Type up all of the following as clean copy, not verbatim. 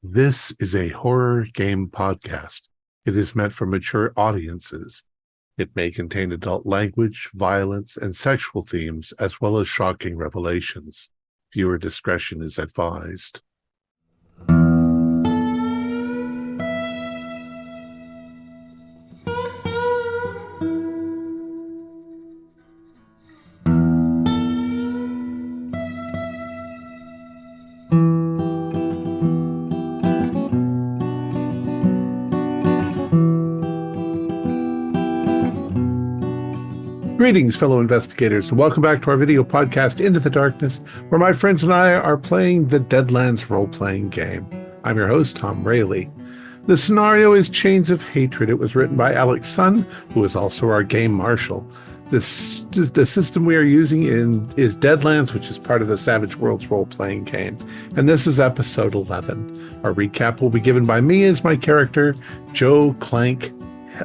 This is a horror game podcast. It is meant for mature audiences. It may contain adult language, violence, and sexual themes, as well as shocking revelations. Viewer discretion is advised. Greetings, fellow investigators, and welcome back to our video podcast, Into the Darkness, where my friends and I are playing the Deadlands role-playing game. I'm your host, Thom Raley. The scenario is Chains of Hatred. It was written by Alex Sun, who is also our game marshal. The system we are using is Deadlands, which is part of the Savage Worlds role-playing game, and this is episode 11. Our recap will be given by me as my character, Joe Clank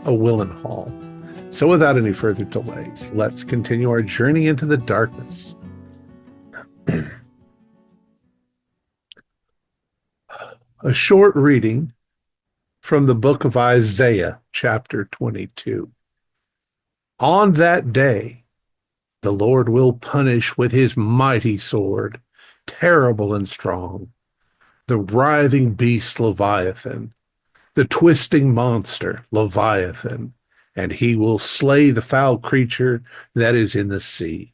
Willenhall. So without any further delays, let's continue our journey into the darkness. A short reading from the book of Isaiah, chapter 22. On that day, the Lord will punish with his mighty sword, terrible and strong, the writhing beast Leviathan, the twisting monster Leviathan, and he will slay the foul creature that is in the sea.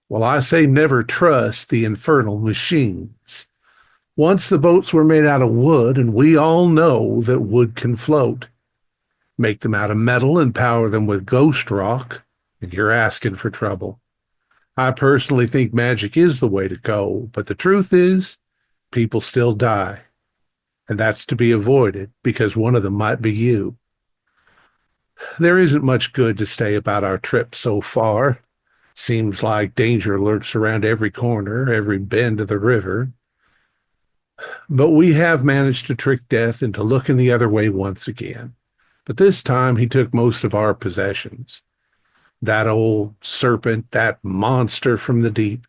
Well, I say never trust the infernal machines. Once the boats were made out of wood, and we all know that wood can float. Make them out of metal and power them with ghost rock, and you're asking for trouble. I personally think magic is the way to go, but the truth is, people still die. And that's to be avoided, because one of them might be you. There isn't much good to say about our trip so far. Seems like danger lurks around every corner, every bend of the river. But we have managed to trick death into looking the other way once again. But this time he took most of our possessions. That old serpent, that monster from the deep,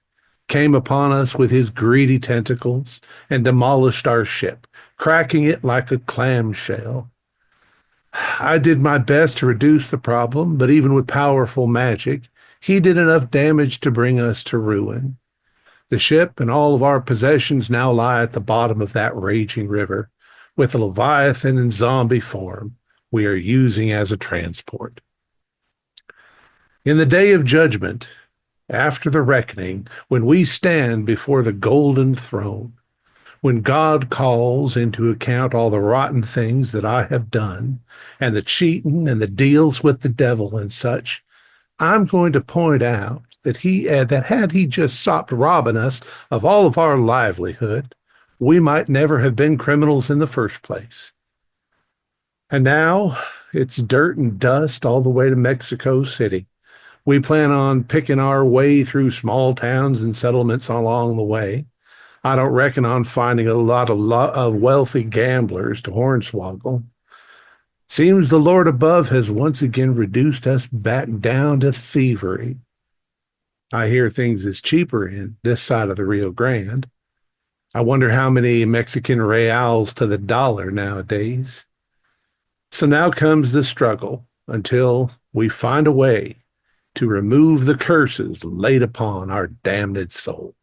came upon us with his greedy tentacles and demolished our ship, cracking it like a clamshell. I did my best to reduce the problem, but even with powerful magic, he did enough damage to bring us to ruin. The ship and all of our possessions now lie at the bottom of that raging river, with the Leviathan in zombie form we are using as a transport. In the day of judgment, after the reckoning, when we stand before the golden throne, when God calls into account all the rotten things that I have done, and the cheating and the deals with the devil and such, I'm going to point out that that had he just stopped robbing us of all of our livelihood, we might never have been criminals in the first place. And now it's dirt and dust all the way to Mexico City. We plan on picking our way through small towns and settlements along the way. I don't reckon on finding a lot of wealthy gamblers to hornswoggle. Seems the Lord above has once again reduced us back down to thievery. I hear things is cheaper in this side of the Rio Grande. I wonder how many Mexican reals to the dollar nowadays. So now comes the struggle until we find a way to remove the curses laid upon our damned souls.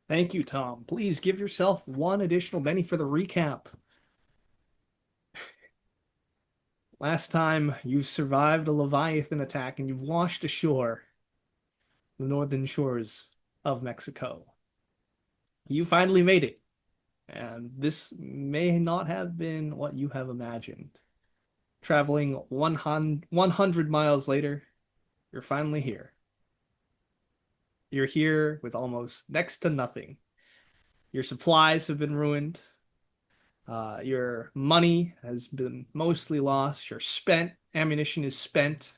Thank you, Thom. Please give yourself one additional Benny for the recap. Last time, you survived a Leviathan attack and you've washed ashore the northern shores of Mexico. You finally made it. And this may not have been what you have imagined. Traveling 100 miles later, you're finally here. You're here with almost next to nothing. Your supplies have been ruined. Your money has been mostly lost. Your ammunition is spent.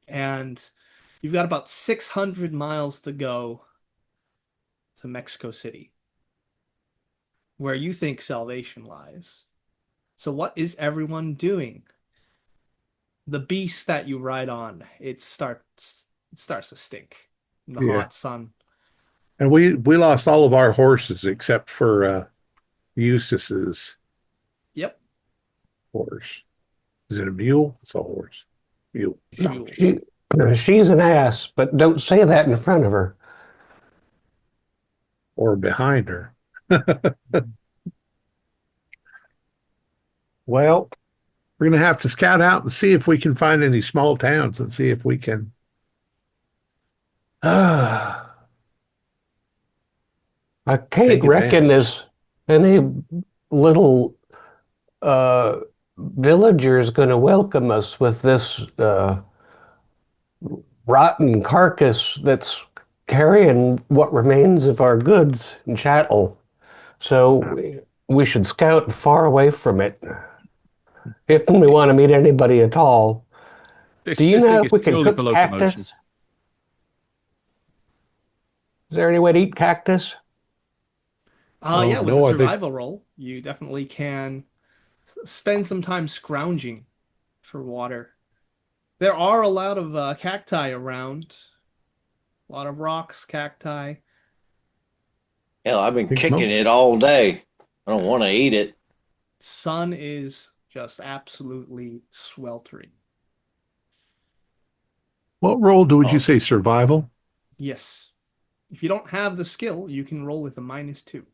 And you've got about 600 miles to go to Mexico City, where you think salvation lies. So what is everyone doing? The beast that you ride on, it starts to stink. The Yeah. hot sun And we lost all of our horses except for Eustace's Yep, horse. Is it a mule? It's a horse. Mule. it's a No, mule. she's an ass, but don't say that in front of her. Or behind her. Well, we're going to have to scout out and see if we can find any small towns and see if we can. I can't Take reckon advantage. there's any little uh, villagers going to welcome us with this rotten carcass that's carrying what remains of our goods and chattel. So we should scout far away from it if we It's, want to meet anybody at all. this Do you this know thing if is we can purely for cook locomotion. cactus? Is there any way to eat cactus? Oh Yeah, with a no, I think survival roll, you definitely can spend some time scrounging for water. There are a lot of cacti around, a lot of rocks, cacti. Hell, I've been kicking most. it all day. I don't want to eat it. Sun is just absolutely sweltering. What role would you Oh, say survival? Yes. If you don't have the skill, you can roll with a -2.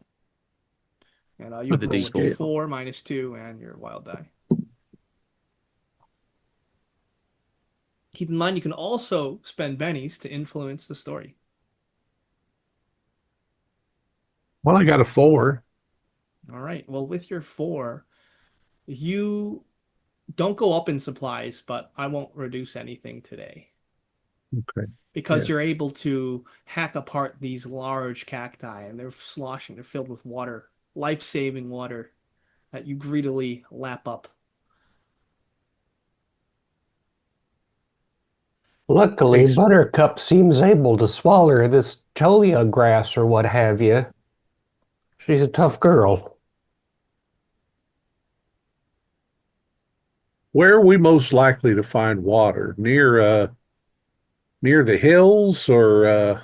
And you With can the roll with D4. Scale. D4, -2, and your wild die. Keep in mind, you can also spend bennies to influence the story. Well, I got a 4. All right. Well, with your 4, you don't go up in supplies, but I won't reduce anything today Okay. because Yeah. you're able to hack apart these large cacti and they're sloshing. They're filled with water, life-saving water that you greedily lap up. Luckily, Ex- Buttercup seems able to swallow this cholla grass or what have you. She's a tough girl. Where are we most likely to find water? Near the hills or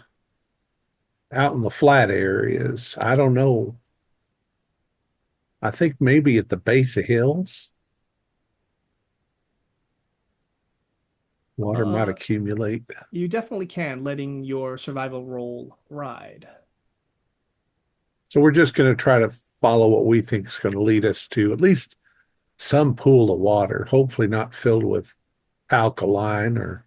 out in the flat areas? I don't know. I think maybe at the base of hills, water might Uh, accumulate. you definitely can, letting your survival roll ride. So we're just going to try to follow what we think is going to lead us to at least some pool of water, hopefully not filled with alkaline or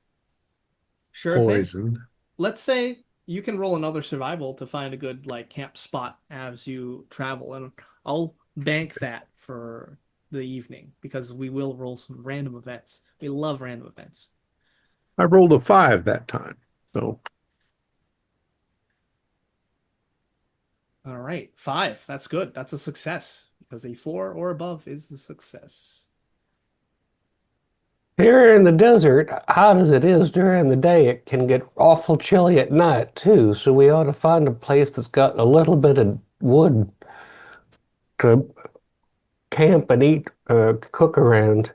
Sure thing. poison. Let's say you can roll another survival to find a good like camp spot as you travel, and I'll bank that for the evening because we will roll some random events. We love random events. I rolled a 5 that time. So All right, 5. That's good. That's a success because a 4 or above is a success. Here in the desert, hot as it is during the day, it can get awful chilly at night too. So we ought to find a place that's got a little bit of wood to camp and eat, cook around.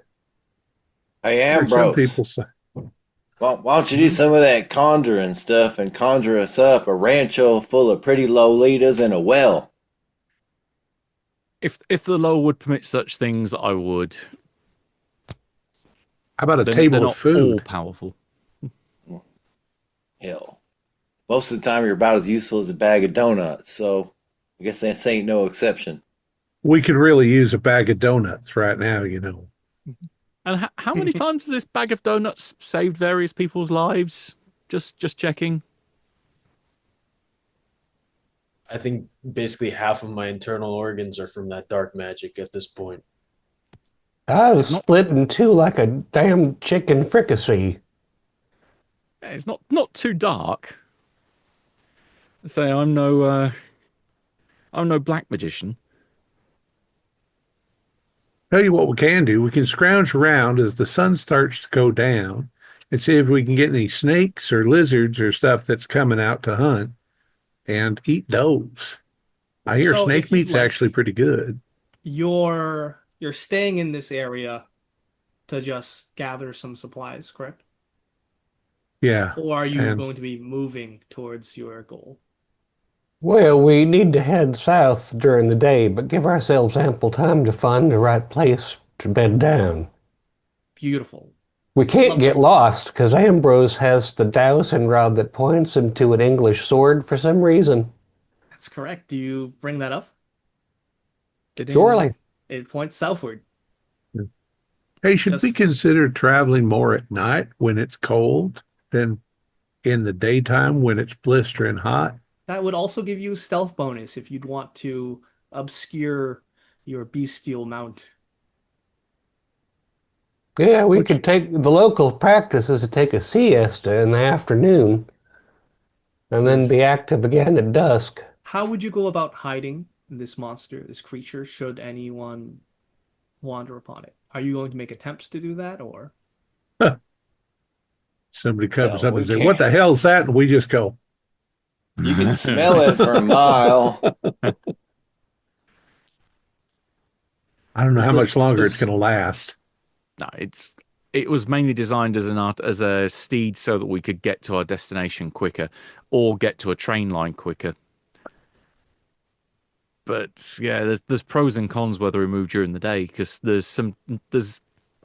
hey, there are some Ambrose, people say, why don't you do "Mhm. some of that conjuring stuff and conjure us up a rancho full of pretty Lolitas and a well? If the law would permit such things, I would. How about a They're table of not all food? powerful. Hell, most of the time you're about as useful as a bag of donuts, so I guess this ain't no exception. We could really use a bag of donuts right now, you know. And how many times has this bag of donuts saved various people's lives? Just checking. I think basically half of my internal organs are from that dark magic at this point. I was It's not split in two like a damn chicken fricassee. it's not too dark. Say I'm no black magician. Tell you what we can do. We can scrounge around as the sun starts to go down and see if we can get any snakes or lizards or stuff that's coming out to hunt and eat those. I hear So snake if you'd meat's like, actually pretty good. you're staying in this area to just gather some supplies, correct? Yeah. Or are you And going to be moving towards your goal? Well, we need to head south during the day, but give ourselves ample time to find the right place to bed down. Beautiful. We can't get Lovely. lost because Ambrose has the dowsing rod that points into an English sword for some reason. That's correct. Do you bring that up? Surely. It points southward. Hey, should we Just consider traveling more at night when it's cold than in the daytime when it's blistering hot? that would also give you a stealth bonus if you'd want to obscure your bestial mount. Yeah, we Which, could take the local practice is to take a siesta in the afternoon and then There's be active again at dusk. How would you go about hiding this monster, this creature, should anyone wander upon it? Are you going to make attempts to do that, or somebody comes Hell, up we and says, "What can't. the hell's that?" And we just go, You can smell it for a mile. I don't know Well, how much longer it's there's going to last. no, it was mainly designed as an art as a steed so that we could get to our destination quicker or get to a train line quicker. But yeah, there's pros and cons whether we move during the day because there's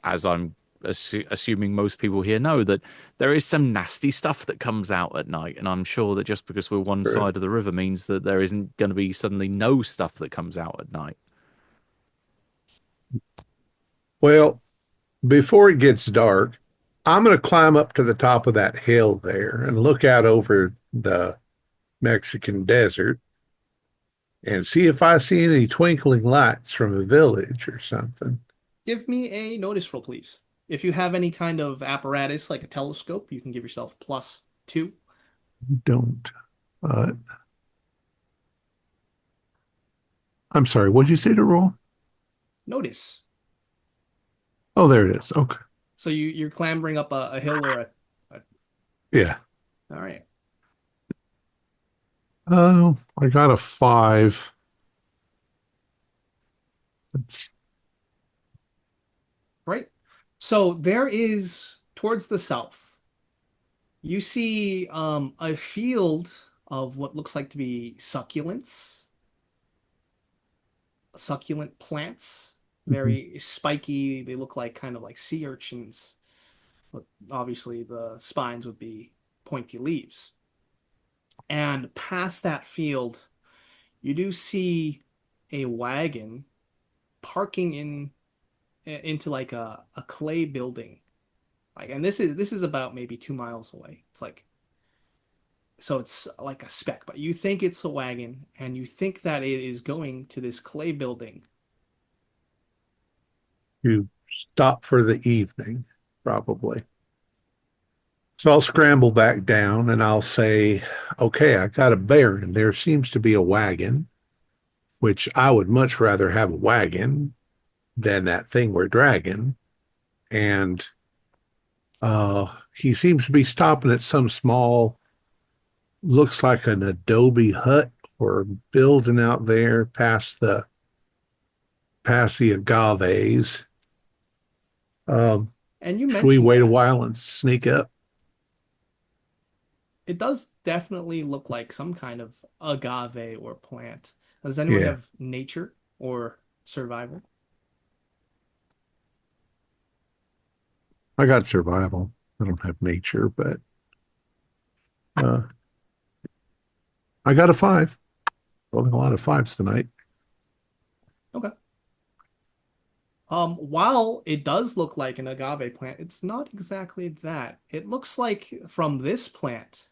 as I'm assuming most people here know that there is some nasty stuff that comes out at night, and I'm sure that just because we're one Sure. side of the river means that there isn't going to be suddenly no stuff that comes out at night. Well, before it gets dark, I'm going to climb up to the top of that hill there and look out over the Mexican desert and see if I see any twinkling lights from a village or something. give me a notice roll, please. If you have any kind of apparatus like a telescope, you can give yourself +2. Don't. Uh, I'm sorry. What'd you say to roll? Notice. Oh, there it is. Okay. So you're clambering up a hill or a Yeah. all right. Oh, I got a 5. Right. So there is towards the south. You see a field of what looks like to be succulent plants, Mhm. very spiky. They look like kind of like sea urchins, but obviously the spines would be pointy leaves. And past that field, you do see a wagon parking into like a clay building. Like, and this is about maybe 2 miles away. It's like so it's like a speck, but you think it's a wagon, and you think that it is going to this clay building. You stop for the evening, probably. So I'll scramble back down and I'll say, okay, I got a bear and there seems to be a wagon, which I would much rather have a wagon than that thing we're dragging. And he seems to be stopping at some small, looks like an adobe hut or building out there past the agaves. Um, And you should we mentioned wait a that. while and sneak up? It does definitely look like some kind of agave or plant. Does anyone Yeah, have nature or survival? I got survival. I don't have nature, but uh, I got a 5. Rolling a lot of 5s tonight. Okay. While it does look like an agave plant, it's not exactly that. It looks like from this plant,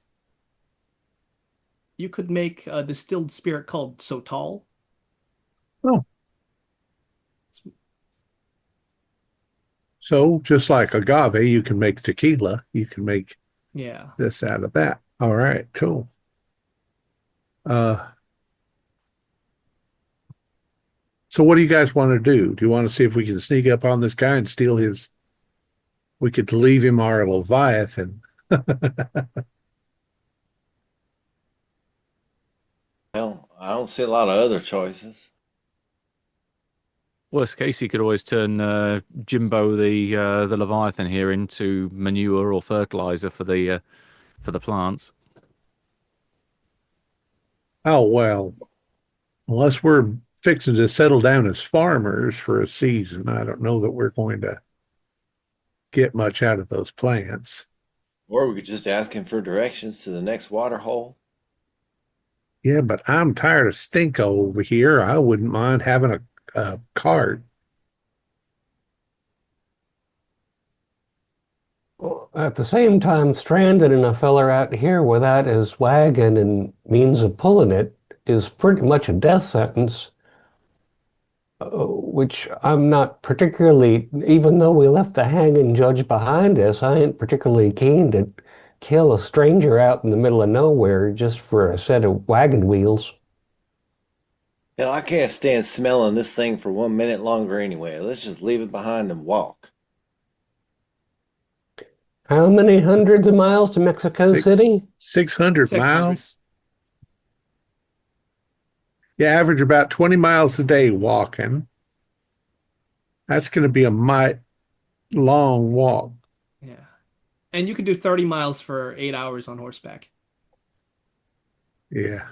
you could make a distilled spirit called Sotal. Oh, so just like agave, you can make tequila. You can make Yeah. this out of that. All right, cool. Uh, so what do you guys want to do? Do you want to see if we can sneak up on this guy and steal his? We could leave him our Leviathan. Well, I don't see a lot of other choices. Worst case, you could always turn Jimbo the Leviathan here into manure or fertilizer for the plants. Oh, well, unless we're fixing to settle down as farmers for a season, I don't know that we're going to get much out of those plants. Or we could just ask him for directions to the next water hole. Yeah, but I'm tired of Stinko over here. I wouldn't mind having a cart. Well, at the same time, stranding a feller out here without his wagon and means of pulling it is pretty much a death sentence, which I'm not particularly, even though we left the hanging judge behind us, I ain't particularly keen to kill a stranger out in the middle of nowhere just for a set of wagon wheels. Hell, I can't stand smelling this thing for 1 minute longer anyway. Let's just leave it behind and walk. How many hundreds of miles to Mexico Six, City? 600 600. miles? You average about 20 miles a day walking. That's going to be a mite long walk. Yeah. And you can do 30 miles for 8 hours on horseback. Yeah.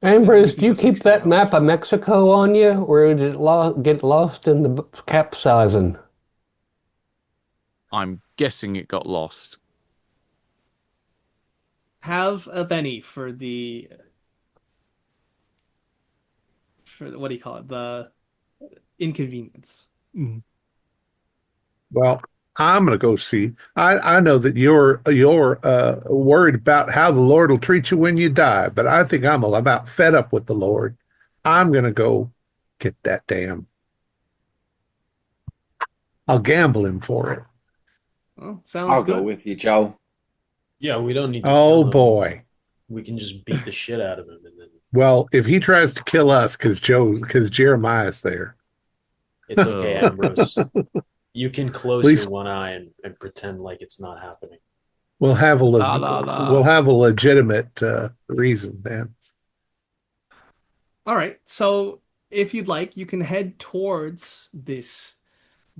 And then Ambrose, you can do you go keep 60 that map hours. of Mexico on you, or did it get lost in the capsizing? I'm guessing it got lost. Have a penny what do you call it? The inconvenience. Well, I'm going to go see. I know that you're worried about how the Lord will treat you when you die, but I think I'm about fed up with the Lord. I'm going to go get that damn. I'll gamble him for it. Well, sounds I'll go good. with you, Joe. Yeah, we don't need to Oh kill him. boy. We can just beat the shit out of him and then Well, if he tries to kill us because Jeremiah's there, it's at okay, Oh. Ambrose. You can close your least one eye and pretend like it's not happening. we'll have La la we'll la. have a legitimate reason then. All right. So if you'd like, you can head towards this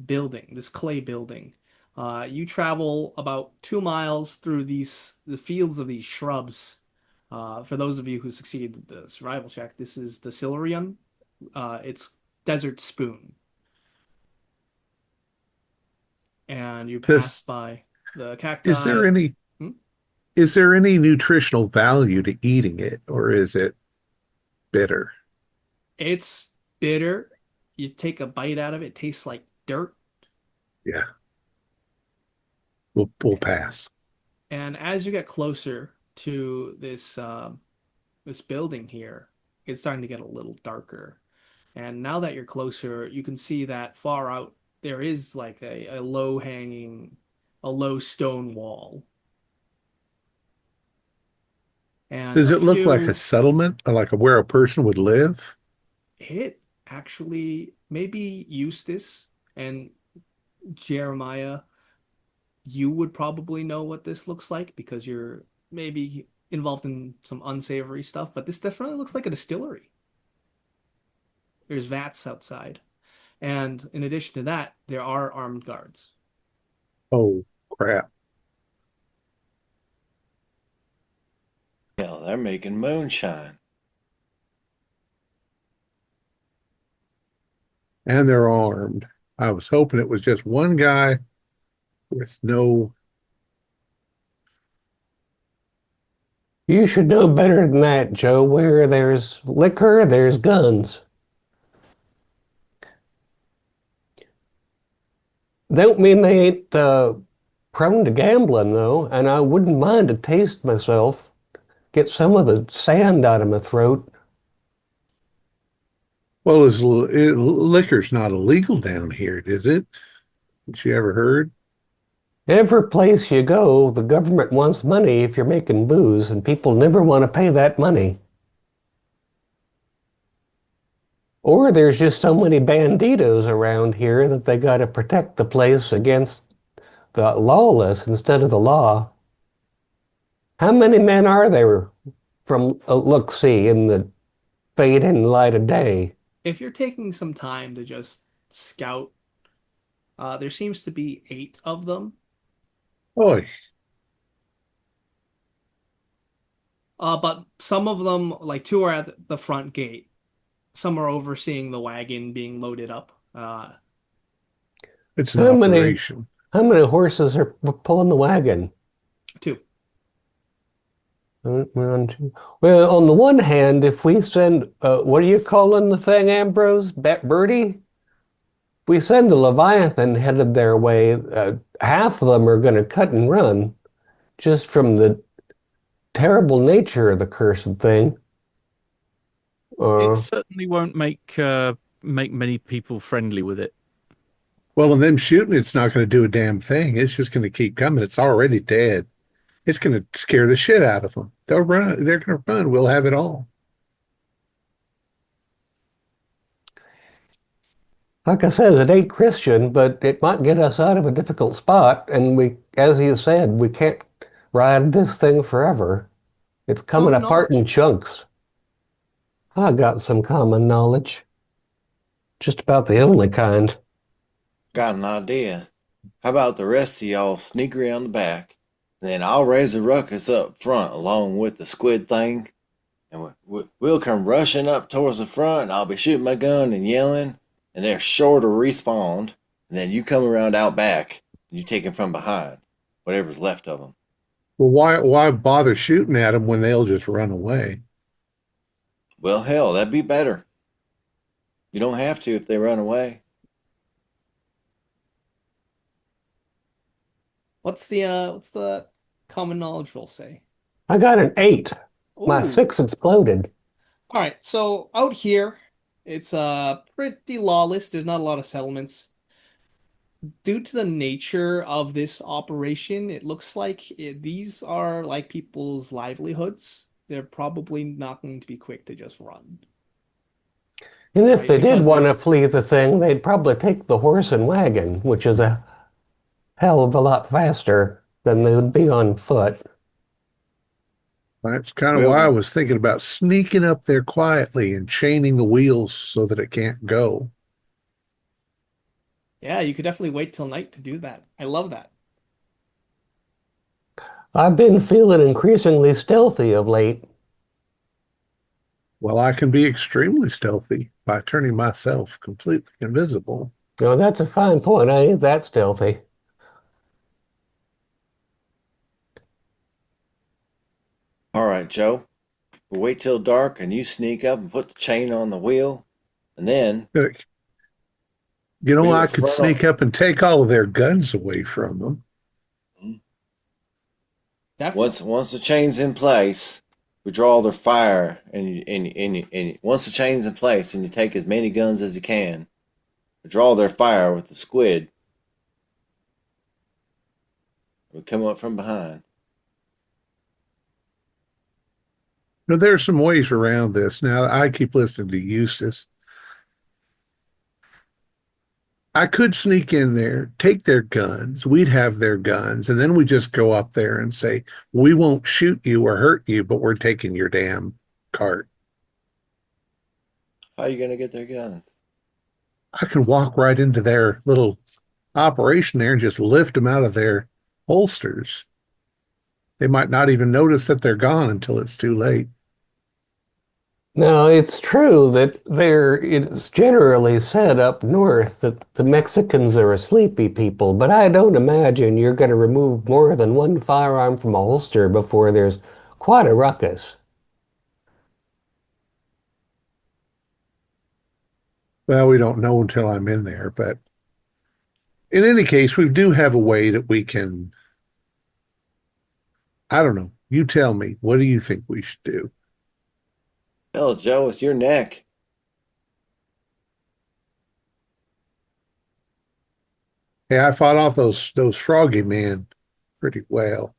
building, this clay building. You travel about 2 miles through the fields of these shrubs. For those of you who succeeded the survival check, this is the Silurian. It's desert spoon, and you Does pass by the is cacti. there any Hmm? is there any nutritional value to eating it, or is it bitter? It's bitter. You take a bite out of it, it tastes like dirt. Yeah, we'll pass. And as you get closer to this building here, it's starting to get a little darker. And now that you're closer, you can see that far out there is like a low hanging, a low stone wall. And Does a it look like a few, settlement, or like where a person would live? it actually, maybe Eustace and Jeremiah, you would probably know what this looks like because you're maybe involved in some unsavory stuff, but this definitely looks like a distillery. There's vats outside. And in addition to that, there are armed guards. Oh crap! Hell, they're making moonshine. And they're armed. I was hoping it was just one guy with no. You should know better than that, Joe. Where there's liquor, there's guns. Don't mean they ain't prone to gambling, though, and I wouldn't mind a taste myself. Get some of the sand out of my throat. Well, liquor's not illegal down here, is it? Has you ever heard? Every place you go, the government wants money if you're making booze, and people never want to pay that money. Or there's just so many banditos around here that they got to protect the place against the lawless instead of the law. How many men are there from look-see in the fading light of day? If you're taking some time to just scout, there seems to be 8 of them. Oh, But some of them, like two are at the front gate. Some are overseeing the wagon being loaded up. It's an How many operation. how many horses are pulling the wagon? Two. One, two. Well, on the one hand, if we send, what are you calling the thing, Ambrose? Birdie? We send the Leviathan headed their way, half of them are going to cut and run just from the terrible nature of the cursed thing. It Uh, certainly won't make many people friendly with it. Well, and them shooting, it's not going to do a damn thing. It's just going to keep coming. It's already dead. It's going to scare the shit out of them. They'll run. They're going to run. We'll have it all. like I said, it ain't Christian, but it might get us out of a difficult spot. And we, as you said, we can't ride this thing forever. It's coming Common apart in knowledge. chunks. I got some common knowledge, just about the only kind. Got an idea. How about the rest of y'all sneak around the back, and then I'll raise a ruckus up front along with the squid thing, and we'll come rushing up towards the front, and I'll be shooting my gun and yelling, and they're sure to respawn, and then you come around out back, and you take them from behind, whatever's left of them. Well, why bother shooting at them when they'll just run away? Well, hell, that'd be better. You don't have to if they run away. What's the common knowledge roll say? I got an 8. My Ooh. 6 exploded. All right. So out here, it's pretty lawless. There's not a lot of settlements. Due to the nature of this operation, it looks like these are like people's livelihoods. They're probably not going to be quick to just run, And if right? they did Because want to there's flee the thing, they'd probably take the horse and wagon, which is a hell of a lot faster than they would be on foot. That's kind of Well, why I was thinking about sneaking up there quietly and chaining the wheels so that it can't go. yeah, you could definitely wait till night to do that. I love that. I've been feeling increasingly stealthy of late. Well, I can be extremely stealthy by turning myself completely invisible. You know, that's a fine point. I ain't that stealthy. all right, Joe. We'll wait till dark, and you sneak up and put the chain on the wheel, and then You we I will could front sneak up. up and take all of their guns away from them. Definitely. Once the chain's in place, we draw their fire, and once the chain's in place, and you take as many guns as you can, we draw their fire with the squid. We come up from behind. There are some ways around this. Now, I keep listening to Eustace. I could sneak in there, take their guns, we'd have their guns, and then we just go up there and say, we won't shoot you or hurt you, but we're taking your damn cart. How are you gonna get their guns? I can walk right into their little operation there and just lift them out of their holsters. They might not even notice that they're gone until it's too late. Now, it's true that it's generally said up north that the Mexicans are a sleepy people, but I don't imagine you're going to remove more than one firearm from a holster before there's quite a ruckus. Well, we don't know until I'm in there, but in any case, we do have a way that we can, I don't know. You tell me, what do you think we should do? Hell, Joe, it's your neck. Hey, I fought off those froggy men pretty well.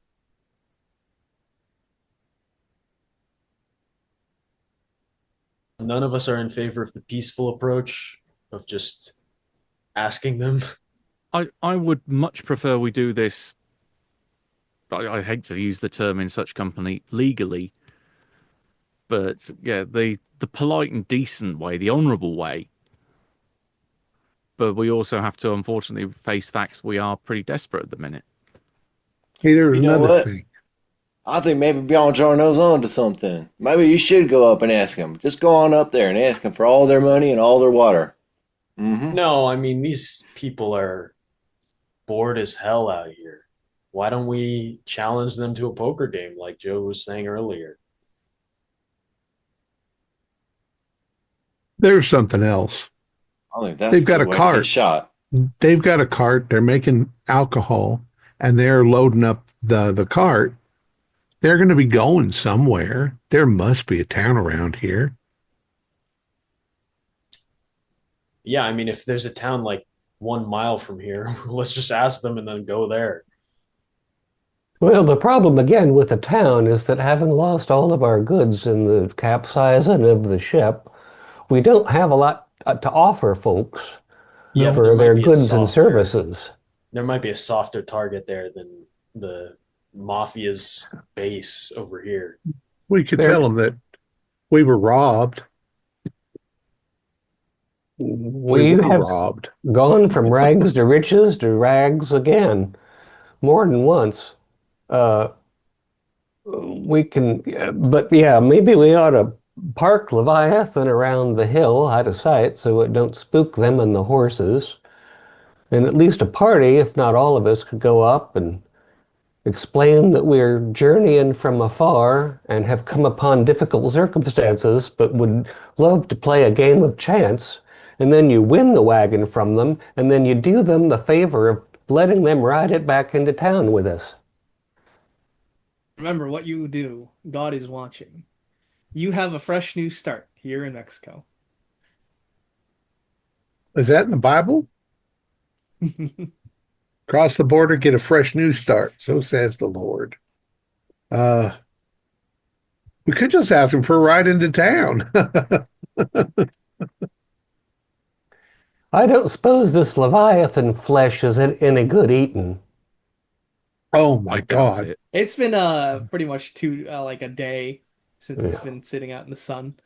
None of us are in favor of the peaceful approach of just asking them. I would much prefer we do this. I hate to use the term in such company legally, but yeah, the polite and decent way, the honourable way. But we also have to unfortunately face facts. We are pretty desperate at the minute. Hey, there's You know another what? thing. I think maybe Beyond knows on to something. Maybe you should go up and ask him. Just go on up there and ask him for all their money and all their water. Mm-hmm. No, I mean, these people are bored as hell out here. Why don't we challenge them to a poker game like Joe was saying earlier? There's something else. I think that's They've a got good a way to get cart. shot. They've got a cart. They're making alcohol, and they're loading up the cart. They're going to be going somewhere. There must be a town around here. Yeah, I mean, if there's a town like 1 mile from here, let's just ask them and then go there. Well, the problem again with the town is that having lost all of our goods in the capsizing of the ship, we don't have a lot to offer folks Yeah, but for their goods and services. there might be a softer target there than the mafia's base over here. We could There, tell them that we were robbed. We we were have robbed. gone from rags to rags again, more than once. Uh, we can, but yeah, maybe we ought to park Leviathan around the hill out of sight so it don't spook them and the horses. And at least a party, if not all of us, could go up and explain that we're journeying from afar and have come upon difficult circumstances, but would love to play a game of chance. And then you win the wagon from them, and then you do them the favor of letting them ride it back into town with us. Remember what you do. God is watching. You have a fresh new start here in Mexico. Is that in the Bible? Cross the border, get a fresh new start. So says the Lord. We could just ask him for a ride into town. I don't suppose this Leviathan flesh is any good eating. Oh my I doubt God. it. It's been pretty much like a day since it's Yeah. been sitting out in the sun.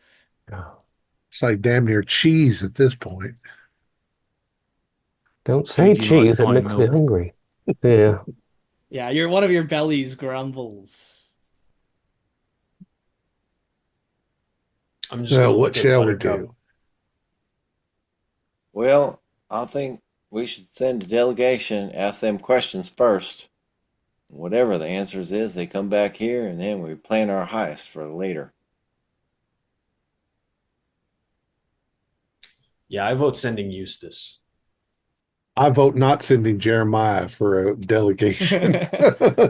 It's like damn near cheese at this point. Don't say Feed you like cheese, it fine makes me milk. hungry. Yeah. Yeah, one of your bellies grumbles. I'm just gonna What look at shall we Buttercup. do? Well, I think we should send a delegation, ask them questions first. Whatever the answers is, they come back here, and then we plan our heist for later. Yeah, I vote sending Eustace. I vote not sending Jeremiah for a delegation.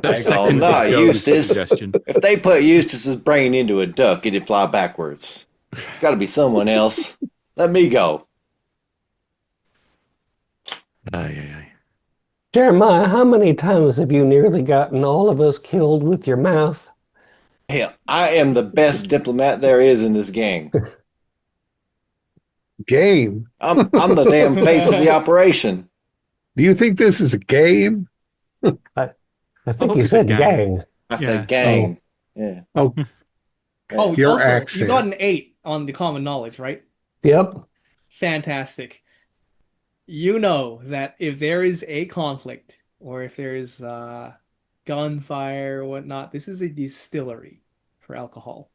I Second no, Joe's Eustace. suggestion. If they put Eustace's brain into a duck, it'd fly backwards. It's got to be someone else. Let me go. Aye, aye, aye. Jeremiah, how many times have you nearly gotten all of us killed with your mouth? Hell, I am the best diplomat there is in this gang. Game? I'm the damn face of the operation. Do you think this is a game? I think thought you you said said gang. gang. I Yeah. said gang. Yeah. Oh, Oh, Your also, you accent. got an 8 on the common knowledge, right? Yep. Fantastic. You know that if there is a conflict or if there's gunfire or whatnot, this is a distillery for alcohol.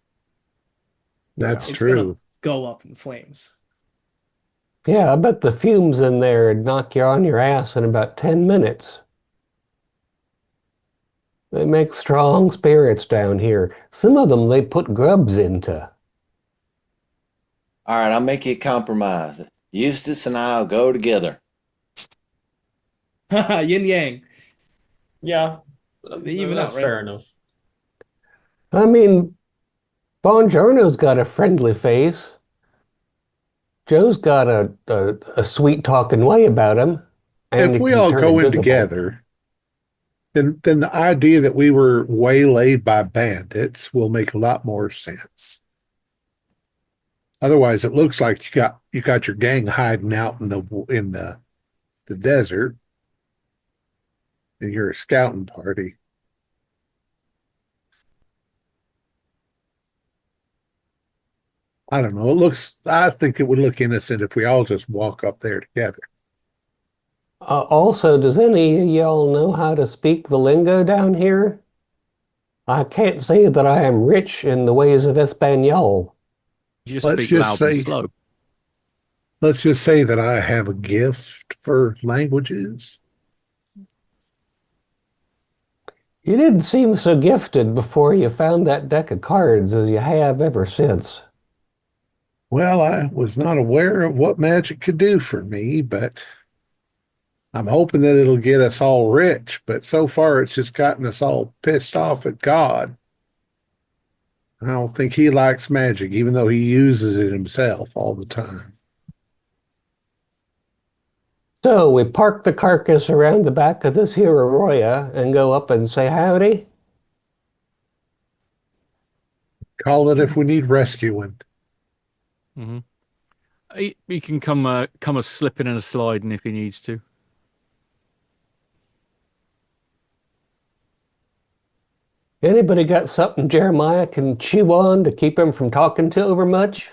that's It's true. gonna go up in flames. Yeah, I bet the fumes in there would knock you on your ass in about 10 minutes. They make strong spirits down here. Some of them they put grubs into. All right, I'll make you a compromise. Eustace and I'll go together. Yin yang. Yeah, even that's out, right? fair enough. I mean, Buongiorno's got a friendly face. Joe's got a sweet talking way about him. And If he we can all turn go in invisible. together, then the idea that we were waylaid by bandits will make a lot more sense. Otherwise, it looks like you got your gang hiding out in the desert, and you're a scouting party. I don't know. I think it would look innocent if we all just walk up there together. Also, does any of y'all know how to speak the lingo down here? I can't say that I am rich in the ways of Espanol. You just Let's speak just loud and say slow. let's just say that I have a gift for languages. You didn't seem so gifted before you found that deck of cards as you have ever since. Well, I was not aware of what magic could do for me, but I'm hoping that it'll get us all rich. But so far, it's just gotten us all pissed off at God. I don't think he likes magic, even though he uses it himself all the time. So we park the carcass around the back of this here arroyo and go up and say howdy. Call it if we need rescuing. Hmm. He can come a slipping and a sliding if he needs to. Anybody got something Jeremiah can chew on to keep him from talking too over much?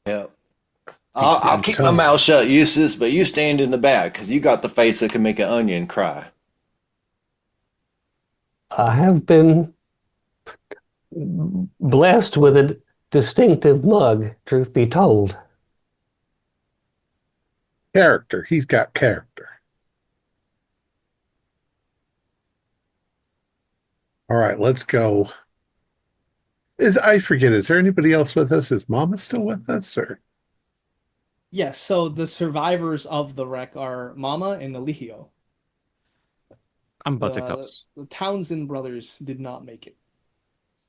Yep. Teach I'll them keep my tongue. mouth shut, Eustace, but you stand in the back because you got the face that can make an onion cry. I have been blessed with a distinctive mug, truth be told. Character. He's got character. All right, let's go. I forget, is there anybody else with us? Is Mama still with us? Or Yes, so the survivors of the wreck are Mama and Eligio. and The buttercups. the Townsend brothers did not make it.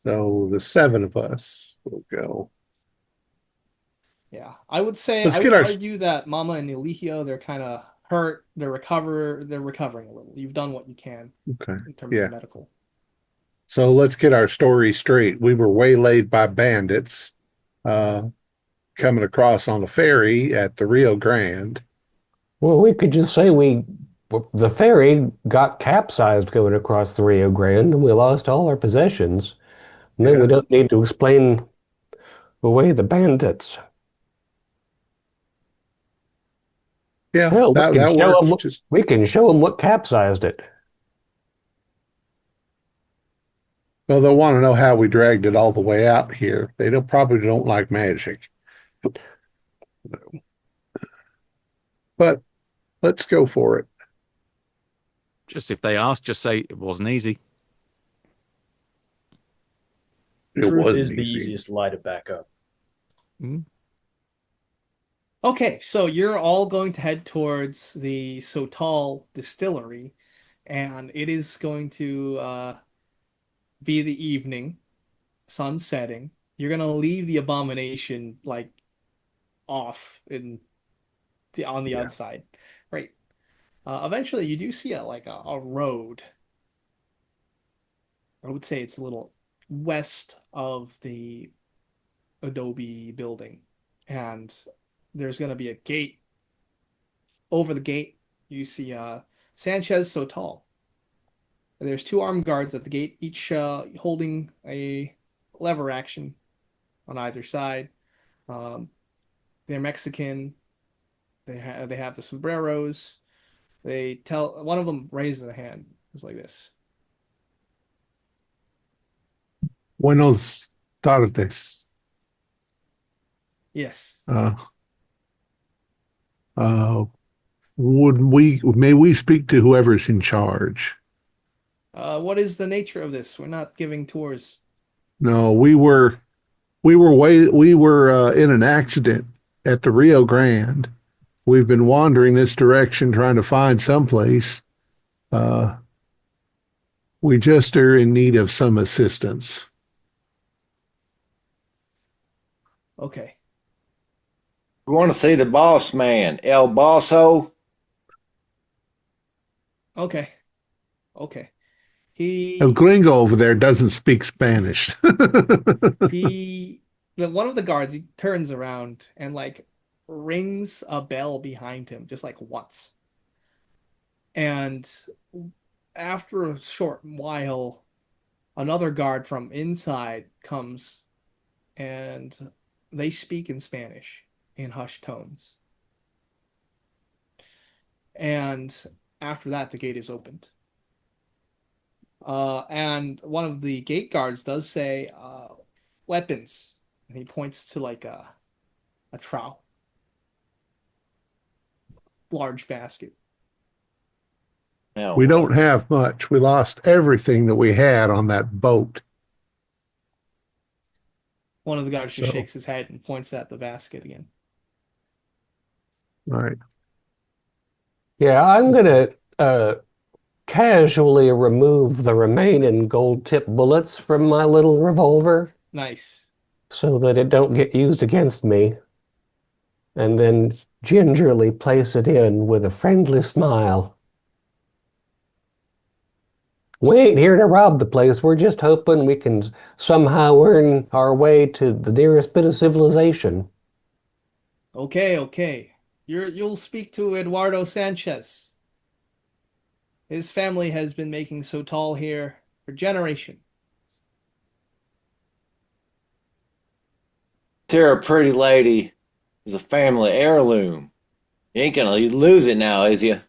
so the seven of us will go. Yeah, I would say Let's I get would our argue that Mama and Eligio, they're kind of hurt. They're recovering a little. You've done what you can okay. in terms of Yeah. medical. So let's get our story straight. We were waylaid by bandits uh coming across on a ferry at the Rio Grande. Well, we could just say the ferry got capsized going across the Rio Grande and we lost all our possessions. And then we Yeah. don't need to explain away the bandits. Yeah, Hell, that works. Just we can show them what capsized it. well, they'll want to know how we dragged it all the way out here. They don't probably don't like magic. But let's go for it. Just if they ask, just say it wasn't easy. It Truth wasn't is the easy. easiest lie to back up. Mm. Okay, so you're all going to head towards the Sotal distillery, and it is going to be the evening, sun setting. You're gonna leave the abomination like off in on the Yeah. outside, right? Eventually, you do see a road. I would say it's a little west of the Adobe building, and there's gonna be a gate. Over the gate, you see Sanchez Sotal. There's two armed guards at the gate, each holding a lever action on either side. Um, they're Mexican. They have the sombreros. They tell one of them raises a hand. It's like this. Buenos tardes. Yes. Uh, uh, may we speak to whoever's in charge? What is the nature of this? We're not giving tours. No, we were in an accident at the Rio Grande. We've been wandering this direction trying to find someplace. Uh, we just are in need of some assistance. Okay. We want to see the boss man, El Bosso. Okay. Okay. El He gringo over there doesn't speak Spanish. he one of the guards, he turns around and like rings a bell behind him just like once. And after a short while, another guard from inside comes and they speak in Spanish in hushed tones. And after that, the gate is opened. And one of the gate guards does say, weapons. And he points to like a trowel, large basket. Now We what? don't have much. We lost everything that we had on that boat. One of the guards just So, shakes his head and points at the basket again. all right. Yeah, I'm gonna casually remove the remaining gold tip bullets from my little revolver Nice. so that it don't get used against me, and then gingerly place it in with a friendly smile. We ain't here to rob the place. We're just hoping we can somehow earn our way to the nearest bit of civilization. Okay, okay. You'll speak to Eduardo Sanchez. His family has been making so tall here for generation. They're a pretty lady. Is a family heirloom. You ain't gonna lose it now, is you?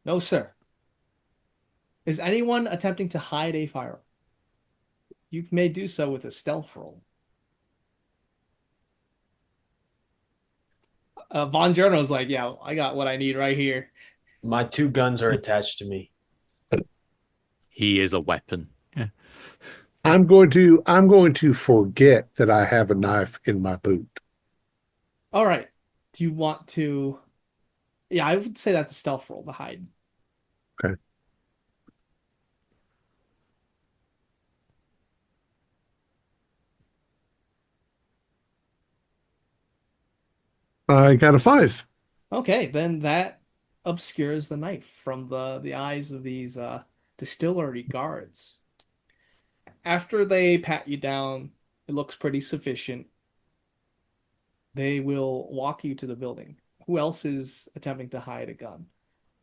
No, sir. Is anyone attempting to hide a firearm? You may do so with a stealth roll. Von Journo's like, yeah, I got what I need right here. My two guns are attached to me. He is a weapon. Yeah. I'm going to forget that I have a knife in my boot. All right. Do you want to? Yeah, I would say that's a stealth roll to hide. Okay. I got a 5. Okay, then that obscures the knife from the eyes of these distillery guards. After they pat you down, it looks pretty sufficient. They will walk you to the building. Who else is attempting to hide a gun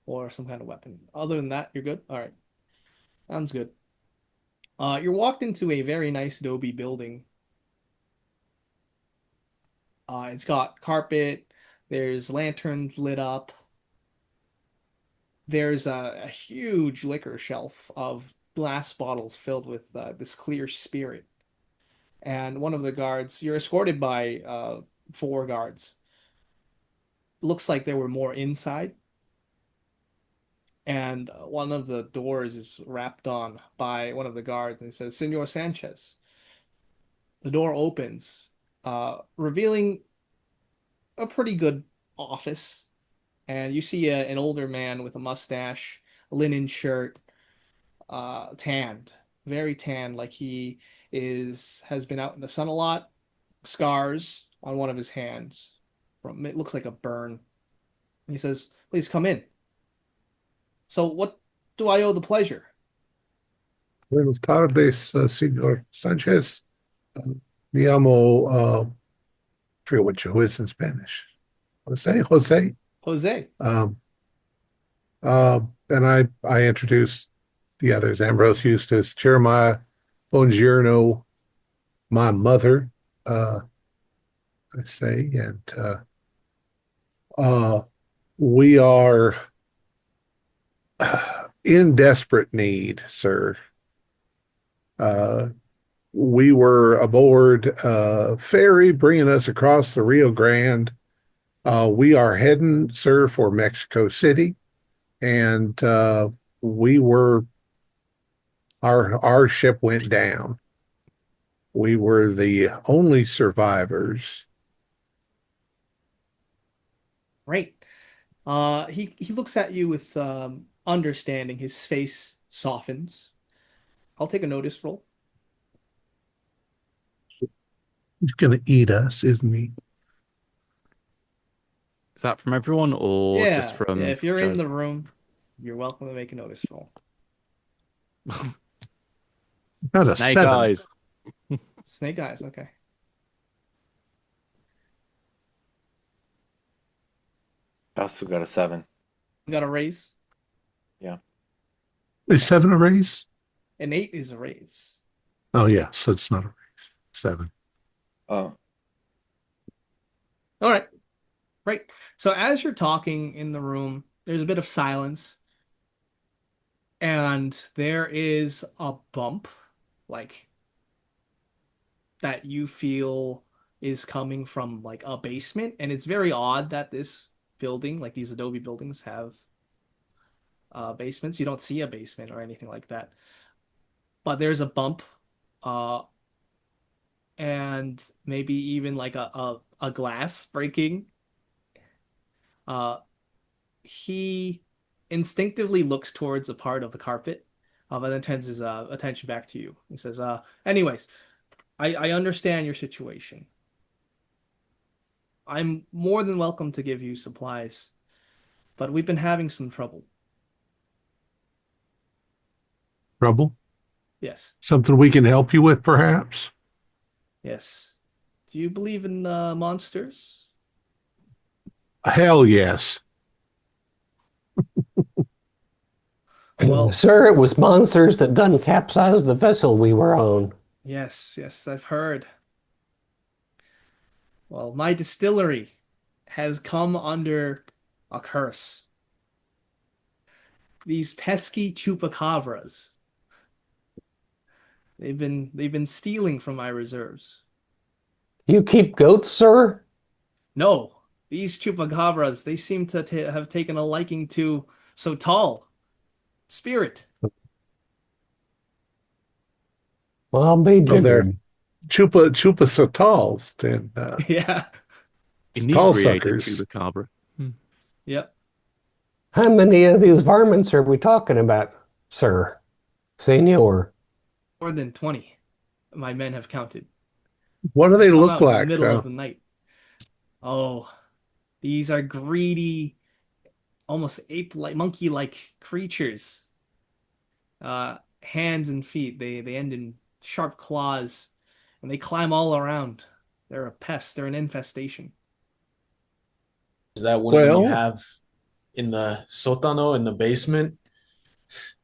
or some kind of weapon? Other than that, you're good? All right. Sounds good. You're walked into a very nice adobe building. It's got carpet, there's lanterns lit up. There's a huge liquor shelf of glass bottles filled with this clear spirit. And one of the guards, you're escorted by four guards. Looks like there were more inside. And one of the doors is rapped on by one of the guards and it says, Senor Sanchez. The door opens, revealing a pretty good office. And you see an older man with a mustache, a linen shirt, tanned, very tanned, like he has been out in the sun a lot. Scars on one of his hands, from it looks like a burn. And he says, "Please come in." So, what do I owe the pleasure? Buenas tardes, Señor Sanchez. Uh, Me llamo, forget what you is in Spanish. Jose. Jose. Um, and I introduced the others, Ambrose Eustace, Jeremiah Bongiorno, my mother, I say, and uh, we are in desperate need, sir. Uh, we were aboard a ferry bringing us across the Rio Grande. We are heading, sir, for Mexico City, and we were our ship went down. We were the only survivors. Right. He looks at you with understanding. His face softens. I'll take a notice roll. He's going to eat us, isn't he? Is that from everyone or just Yeah. from If you're in Joe? the room, you're welcome to make a notice roll. Got a Snake 7. eyes. Snake eyes. Okay. I also got a 7. You got a raise. Yeah. Is 7 a raise? An 8 is a raise. Oh, yeah. So it's not a raise. 7. Oh, All right. Right. So as you're talking in the room, there's a bit of silence. And there is a bump, like that you feel is coming from like a basement. And it's very odd that this building, like these adobe buildings, have basements. You don't see a basement or anything like that. But there's a bump, uh, and maybe even like a glass breaking. Uh, he instinctively looks towards a part of the carpet, but then turns his attention back to you. He says, anyways, I understand your situation. I'm more than welcome to give you supplies, but we've been having some trouble. Trouble? Yes, Something we can help you with, perhaps? yes. Do you believe in monsters? Hell yes. Well, Sir, it was monsters that done capsized the vessel we were on. yes, yes, I've heard. Well, my distillery has come under a curse. These pesky chupacabras. They've been stealing from my reserves. You keep goats, sir? No, these chupacabras, they seem to have taken a liking to so tall. Spirit. Well, I'll be So they're jiggered. chupa satals, then Yeah. tall Inebriated suckers. chupacabra. Yep. How many of these varmints are we talking about, sir? Senor? More than 20. My men have counted. What do They they come look out in the like? middle of the night. Oh, these are greedy, almost ape-like, monkey-like creatures. Hands and feet. They end in sharp claws, and they climb all around. They're a pest. They're an infestation. Is that one you Well, have in the sótano in the basement?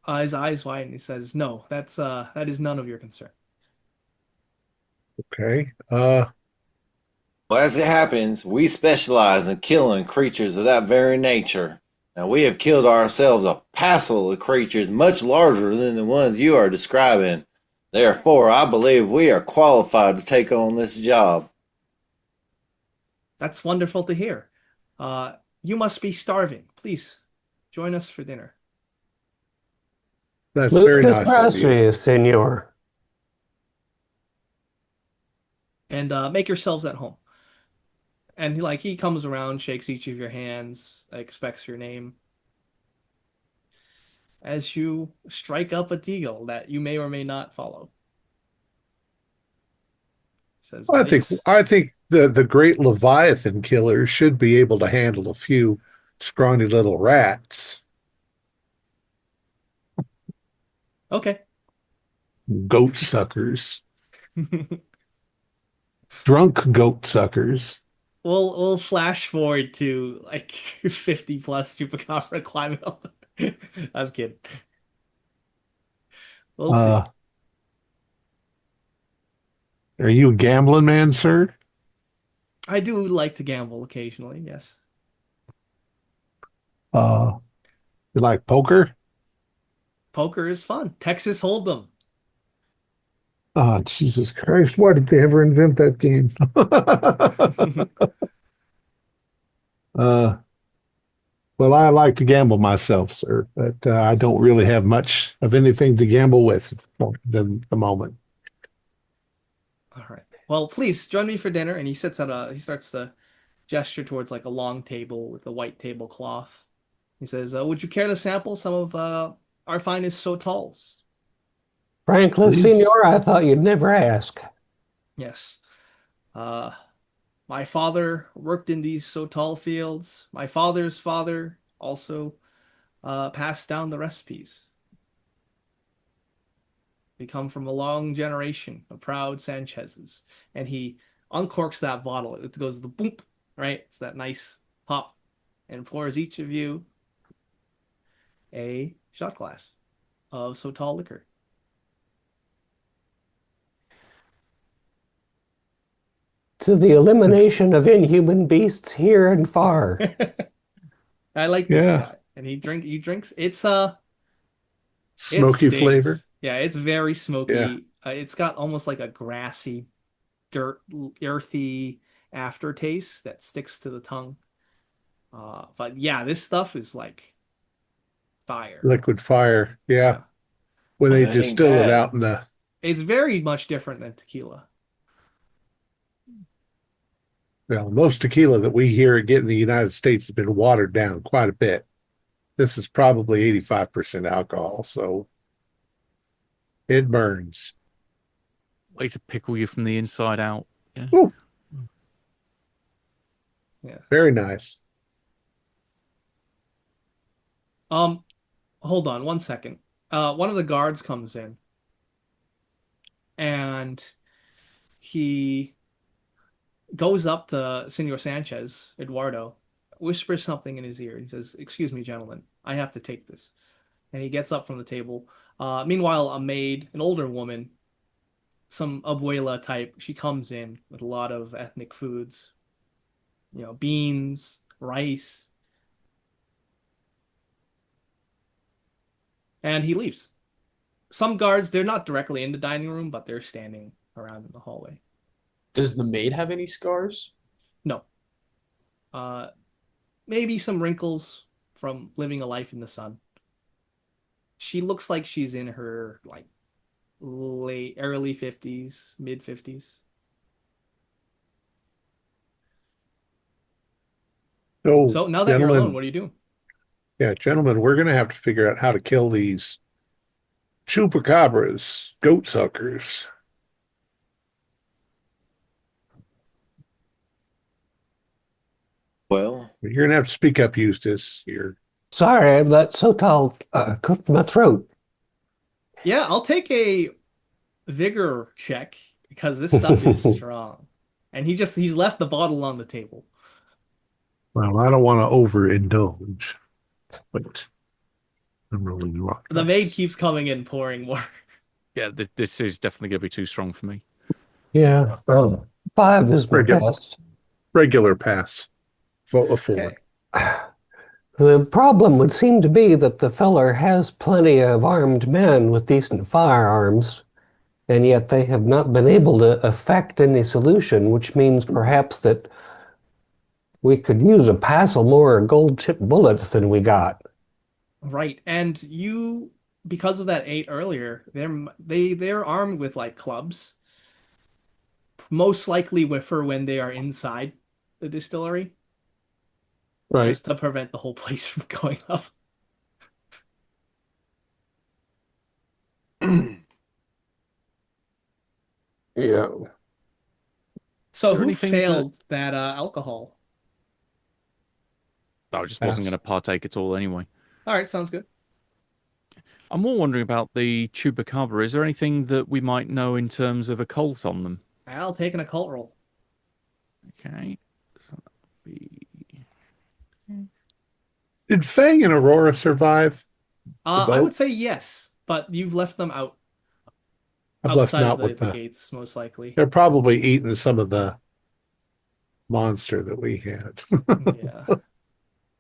His eyes widen. He says, "No, that is none of your concern." okay. Well, as it happens, we specialize in killing creatures of that very nature. Now, we have killed ourselves a passel of creatures much larger than the ones you are describing. Therefore, I believe we are qualified to take on this job. That's wonderful to hear. You must be starving. Please join us for dinner That's very Muchas nice of you. gracias, senor. and make yourselves at home. And he comes around, shakes each of your hands, expects your name as you strike up a deal that you may or may not follow. Says, I think it's I think the great Leviathan killer should be able to handle a few scrawny little rats, okay. goat suckers, drunk goat suckers. We'll flash forward to like 50 plus chupacabra climbing up. I'm kidding. We'll Uh, see. are you a gambling man, sir? I do like to gamble occasionally, yes. Uh, you like poker? Poker is fun. Texas Hold'em. Oh, Jesus Christ. Why did they ever invent that game? uh, well, I like to gamble myself, sir, but I don't really have much of anything to gamble with at the moment. All right. Well, please join me for dinner. And he starts to gesture towards like a long table with a white tablecloth. He says, would you care to sample some of our finest sotals? Frankly, Please. senor, I thought you'd never ask. Yes. Uh, my father worked in these sotal fields. My father's father also passed down the recipes. We come from a long generation of proud Sanchez's. And he uncorks that bottle. It goes the boom, right? It's that nice pop, and pours each of you a shot glass of Sotal liquor. To the elimination of inhuman beasts here and far. I like this Yeah. guy. And he drinks. It's It Smoky flavor. stinks. Yeah, it's very Yeah. smoky. It's got almost like a grassy, dirt, earthy aftertaste that sticks to the tongue. But yeah, this stuff is like fire. Liquid fire. Yeah. Yeah. When Well, they that ain't distill it bad. out in the, It's very much different than tequila. well, most tequila that we here get in the United States has been watered down quite a bit. This is probably 85% alcohol, so it burns. Way to pickle you from the inside out. Yeah. Ooh, Yeah. very nice. Um, Hold on one second. One of the guards comes in and he goes up to Senor Sanchez, Eduardo, whispers something in his ear. He says, "Excuse me, gentlemen, I have to take this." And he gets up from the table. Meanwhile, a maid, an older woman, some abuela type, she comes in with a lot of ethnic foods, beans, rice, and he leaves. Some guards, they're not directly in the dining room, but they're standing around in the hallway. Does the maid have any scars? No. Uh, Maybe some wrinkles from living a life in the sun. She looks like she's in her like late early 50s, mid 50s. So, So now that you're alone, gentlemen, what are you doing? yeah, gentlemen, we're going to have to figure out how to kill these chupacabras, goat suckers. Well, You're going to have to speak up, Eustace. You're Sorry, that Sotal cooked my throat. Yeah, I'll take a vigor check because this stuff is strong. And he's left the bottle on the table. well, I don't want to overindulge, but I'm rolling the rock The maid dice. keeps coming in pouring more. Yeah, this is definitely going to be too strong for me. Yeah, 5 is my Regular, best. regular pass. A 4. Okay. The problem would seem to be that the feller has plenty of armed men with decent firearms, and yet they have not been able to effect any solution, which means perhaps that we could use a passel more gold-tipped bullets than we got. Right. And because of that 8 earlier, they're armed with like clubs, most likely for when they are inside the distillery, Right. just to prevent the whole place from going up. Yeah. So Is there who anything that failed that alcohol? I just wasn't going Pass. to partake at all anyway? All right, sounds good. I'm more wondering about the chupacabra. Is there anything that we might know in terms of occult on them? I'll take an occult roll. Okay. So that'll be... Did Fang and Aurora survive the I would boat? say yes, but you've left them I've left them outside of out the, with the the. gates, most likely. They're probably eating some of the monster that we had. Yeah.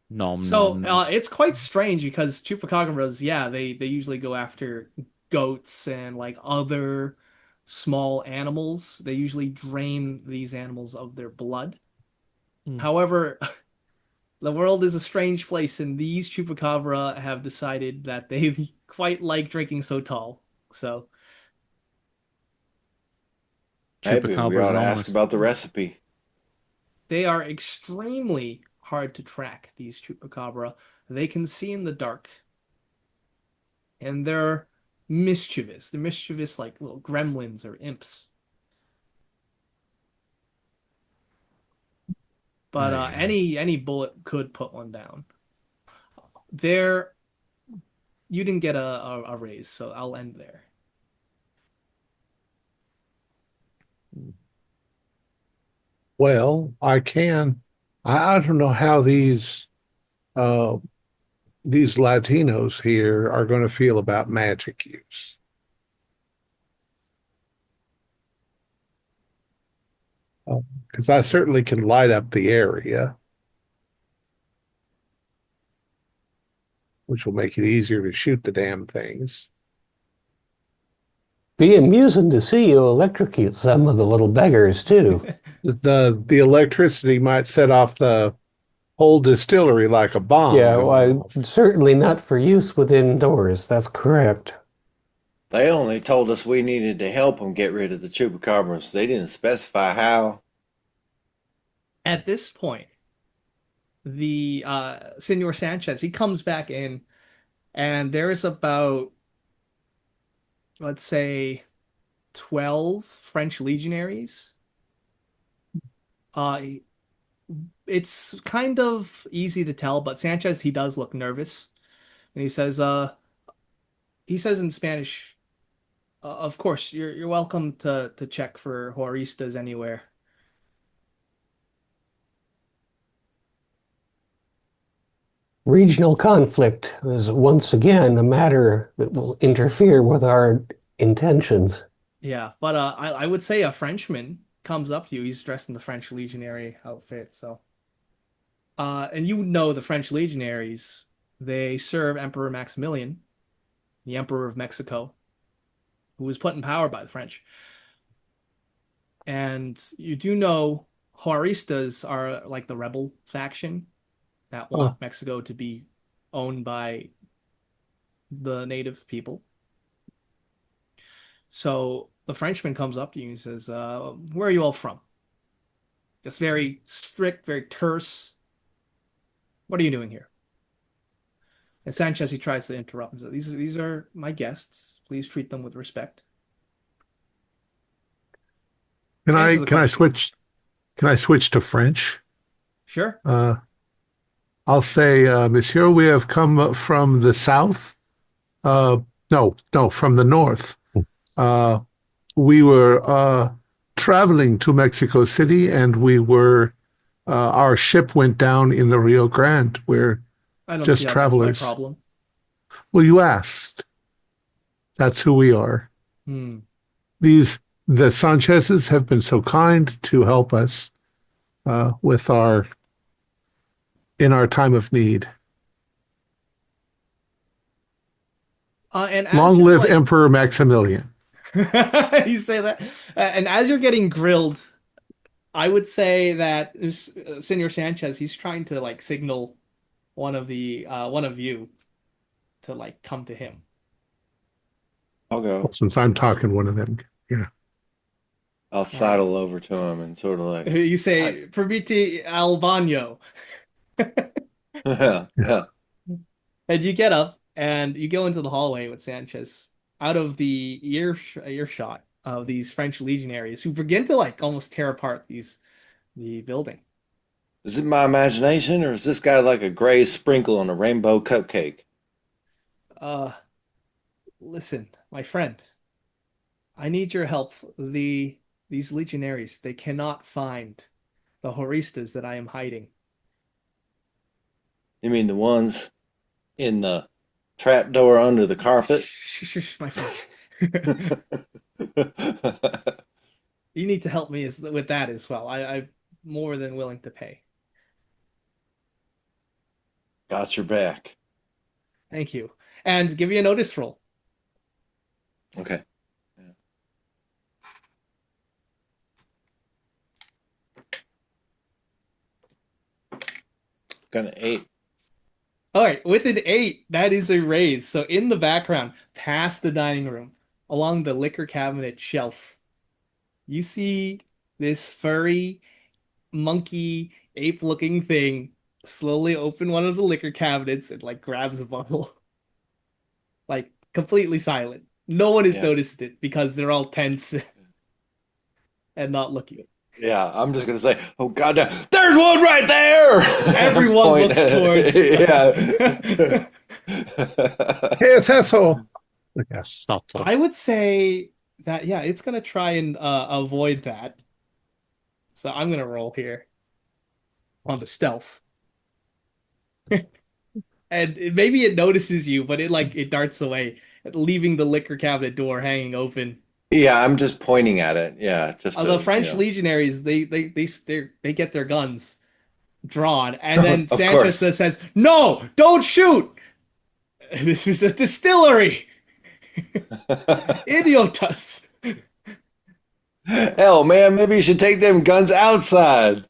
Nom So nom nom. it's quite strange because chupacabras, yeah, they usually go after goats and like other small animals. They usually drain these animals of their blood. Hmm. However, the world is a strange place, and these chupacabra have decided that they quite like drinking Sotal. So maybe we Chupacabras ought to ask anonymous. about the recipe. they are extremely hard to track, these chupacabra. They can see in the dark, and they're mischievous. They're mischievous like little gremlins or imps. But Aye, any bullet could put one down. There, you didn't get a raise, so I'll end there. well, I can. I don't know how uh these Latinos here are going to feel about magic use. Because I certainly can light up the area. which will make it easier to shoot the damn things. Be amusing to see you electrocute some of the little beggars, too. The electricity might set off the whole distillery like a bomb Yeah, going well, off. certainly not for use within doors. That's correct. They only told us we needed to help them get rid of the chupacabras. They didn't specify how. At this point, the Senor Sanchez, he comes back in, and there's about, let's say, 12 French legionaries. Uh, it's kind of easy to tell, but Sanchez, he does look nervous. And he says in Spanish, of course, you're welcome to check for Juaristas anywhere. Regional conflict is once again a matter that will interfere with our intentions. Yeah, but I would say a Frenchman comes up to you. He's dressed in the French legionary outfit, so and you know the French legionaries, they serve Emperor Maximilian, the Emperor of Mexico, who was put in power by the French. And you do know Juaristas are like the rebel faction that want Mexico to be owned by the native people. So the Frenchman comes up to you and says, where are you all from? Just very strict, very terse. What are you doing here? And Sanchez, he tries to interrupt and says, these are my guests. Please treat them with respect. Can Answer the I question. switch to French? Sure. I'll say, Monsieur, we have come from the south. No, from the north. We were traveling to Mexico City, and our ship went down in the Rio Grande. We're I don't just see how travelers. that's my problem. Well, you asked. That's who we are. Hmm. The Sanchez's have been so kind to help us in our time of need. And as Long you're live like, Emperor Maximilian. you say that, and as you're getting grilled, I would say that Senor Sanchez, he's trying to like signal one of you to like come to him. I'll go. Since I'm talking one of them. Yeah. I'll sidle over to him and sort of like, You say, "Permiti al baño," yeah. and you get up and you go into the hallway with Sanchez out of the earshot of these French legionaries who begin to like almost tear apart the building. Is it my imagination, or is this guy like a gray sprinkle on a rainbow cupcake? Uh, Listen, my friend, I need your help. These legionaries, they cannot find the Horistas that I am hiding. You mean the ones in the trapdoor under the carpet? Shh, my friend. You need to help me with that as well. I'm more than willing to pay. Got your back. Thank you. And give you a notice roll. Okay. Yeah. Got an 8. All right, with an 8, that is a raise. So in the background, past the dining room, along the liquor cabinet shelf, you see this furry, monkey, ape-looking thing slowly open one of the liquor cabinets and like grabs a bottle. Like completely silent. No one has Yeah. noticed it because they're all tense and not looking. Yeah, I'm just gonna say, oh god, there's one right there. Everyone Point looks at it. Yeah. Hey, it's asshole. Yes. Subtle. I would say that, yeah, it's gonna try and avoid that. So I'm gonna roll here on the stealth. And maybe it notices you, but it darts away, leaving the liquor cabinet door hanging open. Yeah, I'm just pointing at it. Yeah, just The to, French you know. legionaries, they get their guns drawn, and then Of Sanchez course. says, "No, don't shoot!" This is a distillery. Idiotas. Hell, man, maybe you should take them guns outside.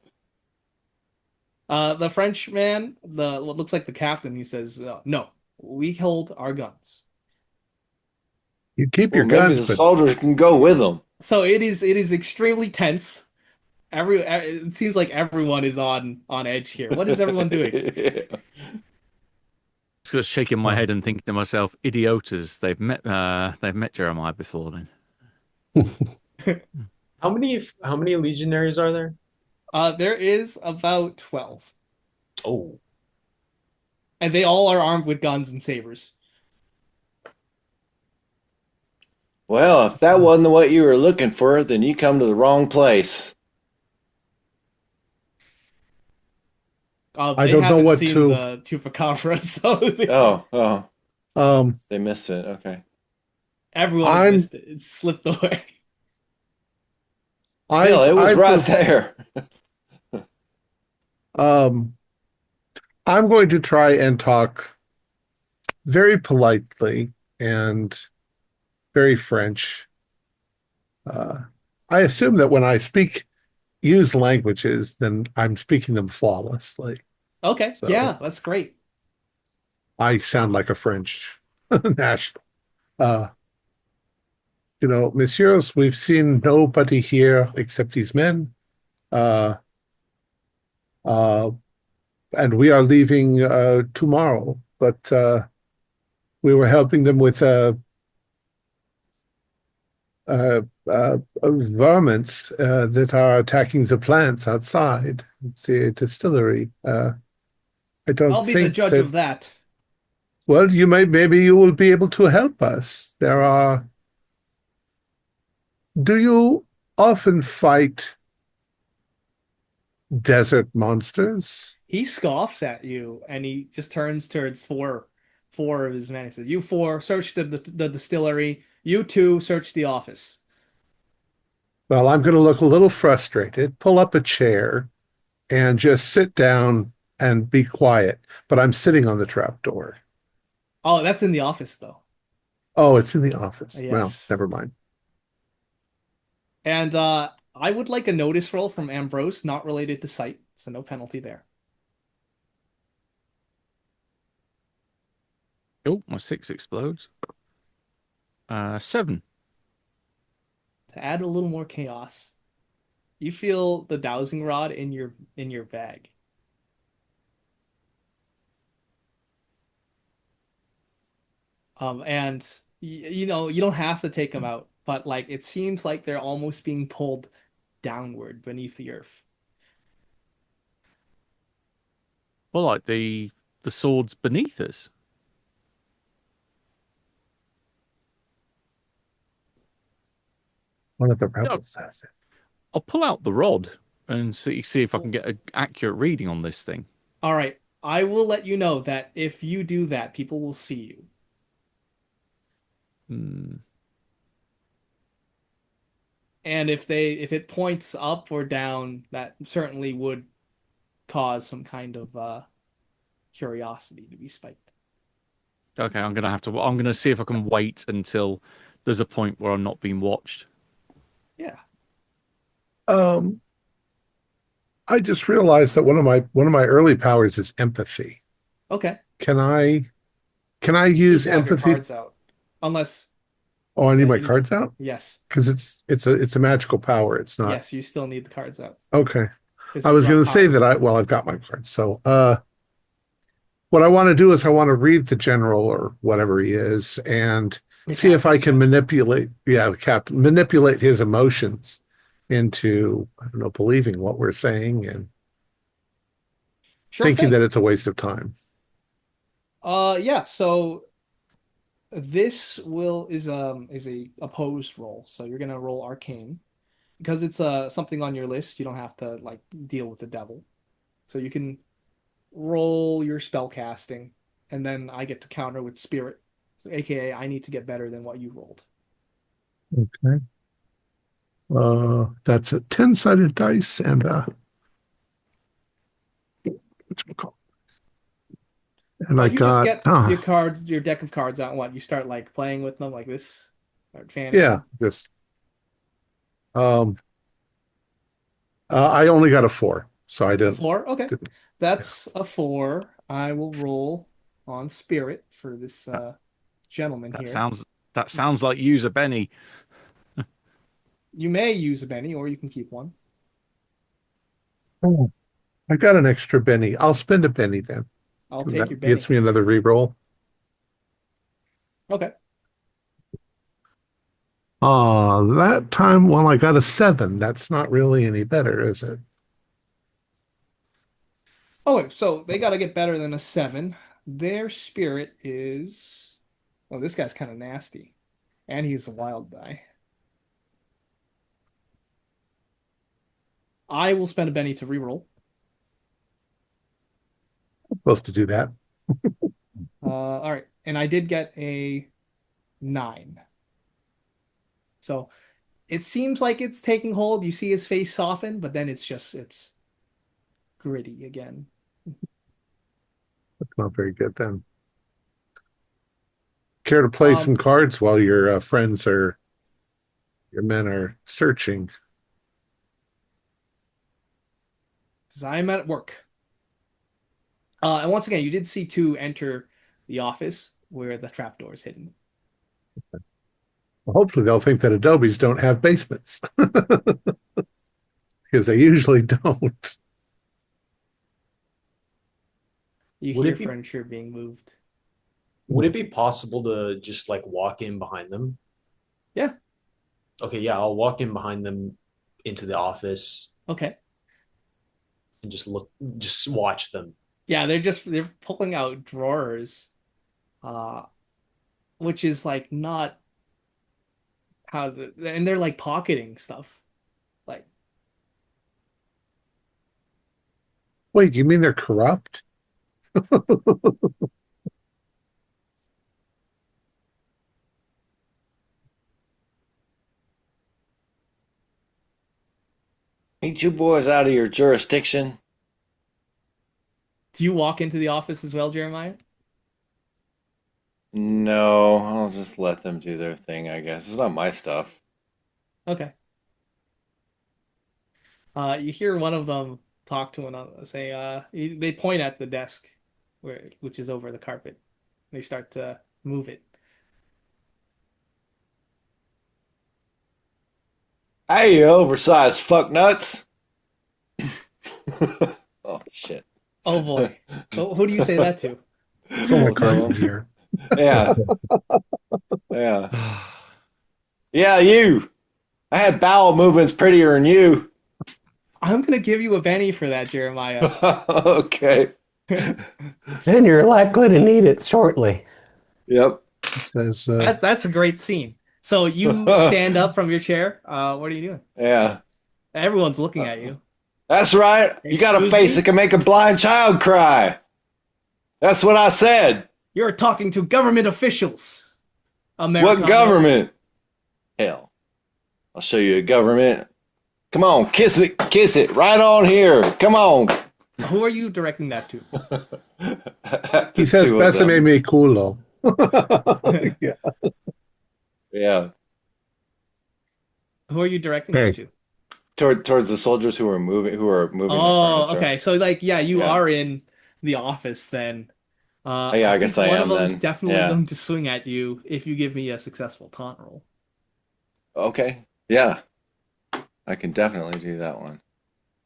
The French man, the what looks like the captain, he says, "No, we hold our guns." You keep Well, your maybe guns, the but soldiers can go with them. So it is extremely tense. It seems like everyone is on edge here. What is everyone doing? Just shaking my Oh. head and thinking to myself, idiotas, they've met Jeremiah before then. How many legionaries are there? There is about 12, Oh, and they all are armed with guns and sabers. Well, if that wasn't what you were looking for, then you come to the wrong place. I They don't know haven't what seen to. the Chupacabra, so Oh, Um, they missed it. Okay. everyone has I'm missed it. It's slipped away. Hell, it was right there. um, I'm going to try and talk very politely and very French. Uh, I assume that when I use languages, then I'm speaking them flawlessly. Okay, So yeah, that's great. I sound like a French national. Uh, Messieurs, we've seen nobody here except these men. Uh, uh, and we are leaving tomorrow, but we were helping them with varmints that are attacking the plants outside. It's a distillery. I don't I'll be the think judge that. of that. Well, maybe you will be able to help us. Do you often fight desert monsters? He scoffs at you, and he just turns towards four of his men. He says, "You four, search the distillery. You two, search the office." Well, I'm going to look a little frustrated, pull up a chair, and just sit down and be quiet. But I'm sitting on the trapdoor. Oh, that's in the office, though. Oh, it's in the office. Well, Yes. never mind. And I would like a notice roll from Ambrose, not related to sight, so no penalty there. Oh, my 6 explodes. 7. To add a little more chaos, you feel the dowsing rod in your bag. And you don't have to take them out, but like it seems like they're almost being pulled downward beneath the earth. Well, like the swords beneath us. One of the Yeah, rebels has it. I'll pull out the rod and see if I can get an accurate reading on this thing. All right, I will let you know that if you do that, people will see you. Hmm. And if it points up or down, that certainly would cause some kind of curiosity to be spiked. Okay, I'm gonna see if I can wait until there's a point where I'm not being watched. Yeah. Um, I just realized that one of my early powers is empathy. Okay. Can I You need use to have your empathy? cards out. Unless Oh, I need yeah, my you need to. cards out Yes. because it's a magical power. It's not Yes, you still need the cards out okay. because I you was going brought to say powers that with you. I've got my cards. So, what I want to do is I want to read the general or whatever he is and The see if I captain, can yeah. manipulate, yeah, the captain, manipulate his emotions into, I don't know, believing what we're saying and Sure thinking thing. that it's a waste of time. Yeah, so this will is a opposed roll. So you're gonna roll arcane. Because it's something on your list, you don't have to like deal with the devil. So you can roll your spell casting, and then I get to counter with spirit. So AKA I need to get better than what you rolled. Okay. That's a 10-sided dice and whatchamacallit? And I You just got, get your cards, your deck of cards out. And what you start like playing with them like this, start fanning yeah, them. just, um, I only got a 4, so I A didn't, four, okay, didn't, yeah. that's a four. I will roll on spirit for this That, gentleman that here. sounds that sounds like user Benny. You may use a Benny, or you can keep one. Oh, I got an extra Benny. I'll spend a Benny then. I'll take your That gets Benny. me another reroll. Okay. That time, well, I got a 7. That's not really any better, is it? Oh, wait, so they got to get better than a seven. Their spirit is. Oh, this guy's kind of nasty, and he's a wild die. I will spend a Benny to reroll. I'm supposed to do that. All right, and I did get a 9. So it seems like it's taking hold. You see his face soften, but then it's gritty again. That's not very good then. Care to play Um, some cards while your your men are searching? 'Cause I'm at work. And once again, you did see two enter the office where the trapdoor is hidden. Well, hopefully they'll think that adobes don't have basements because they usually don't. You Would hear it be furniture being moved. would it be possible to just like walk in behind them? Yeah. Okay, yeah, I'll walk in behind them into the office Okay. and just watch them. Yeah, they're pulling out drawers, uh, which is like not and they're like pocketing stuff. Like, Wait, you mean they're corrupt? Ain't you boys out of your jurisdiction? do you walk into the office as well, Jeremiah? No, I'll just let them do their thing, I guess. It's not my stuff. Okay. You hear one of them talk to another, say, they point at the desk which is over the carpet. They start to move it. Hey, you oversized fuck nuts. Oh, shit. Oh boy. Who do you say that to? Oh, Both of Carson them. here. Yeah, yeah. Yeah, you. I had bowel movements prettier than you. I'm gonna give you a Benny for that, Jeremiah. Okay. And you're likely to need it shortly. Yep. Says, That's a great scene. So you stand up from your chair. What are you doing? Yeah. Everyone's looking at you. That's right. You got a Excuse face me? that can make a blind child cry. That's what I said. You're talking to government officials. What Americano. government? Hell, I'll show you a government. Come on, kiss me, kiss it right on here. Come on. Who are you directing that to? he says, Two of them. "Pésame mi culo." Yeah. Yeah. Who are you directing Hey. that to? Towards the soldiers who are moving the Oh, furniture. okay. So like, yeah, you Yeah. are in the office then. Yeah, I think guess I one am of them's then. definitely Yeah. going to swing at you if you give me a successful taunt roll. Okay. Yeah. I can definitely do that one.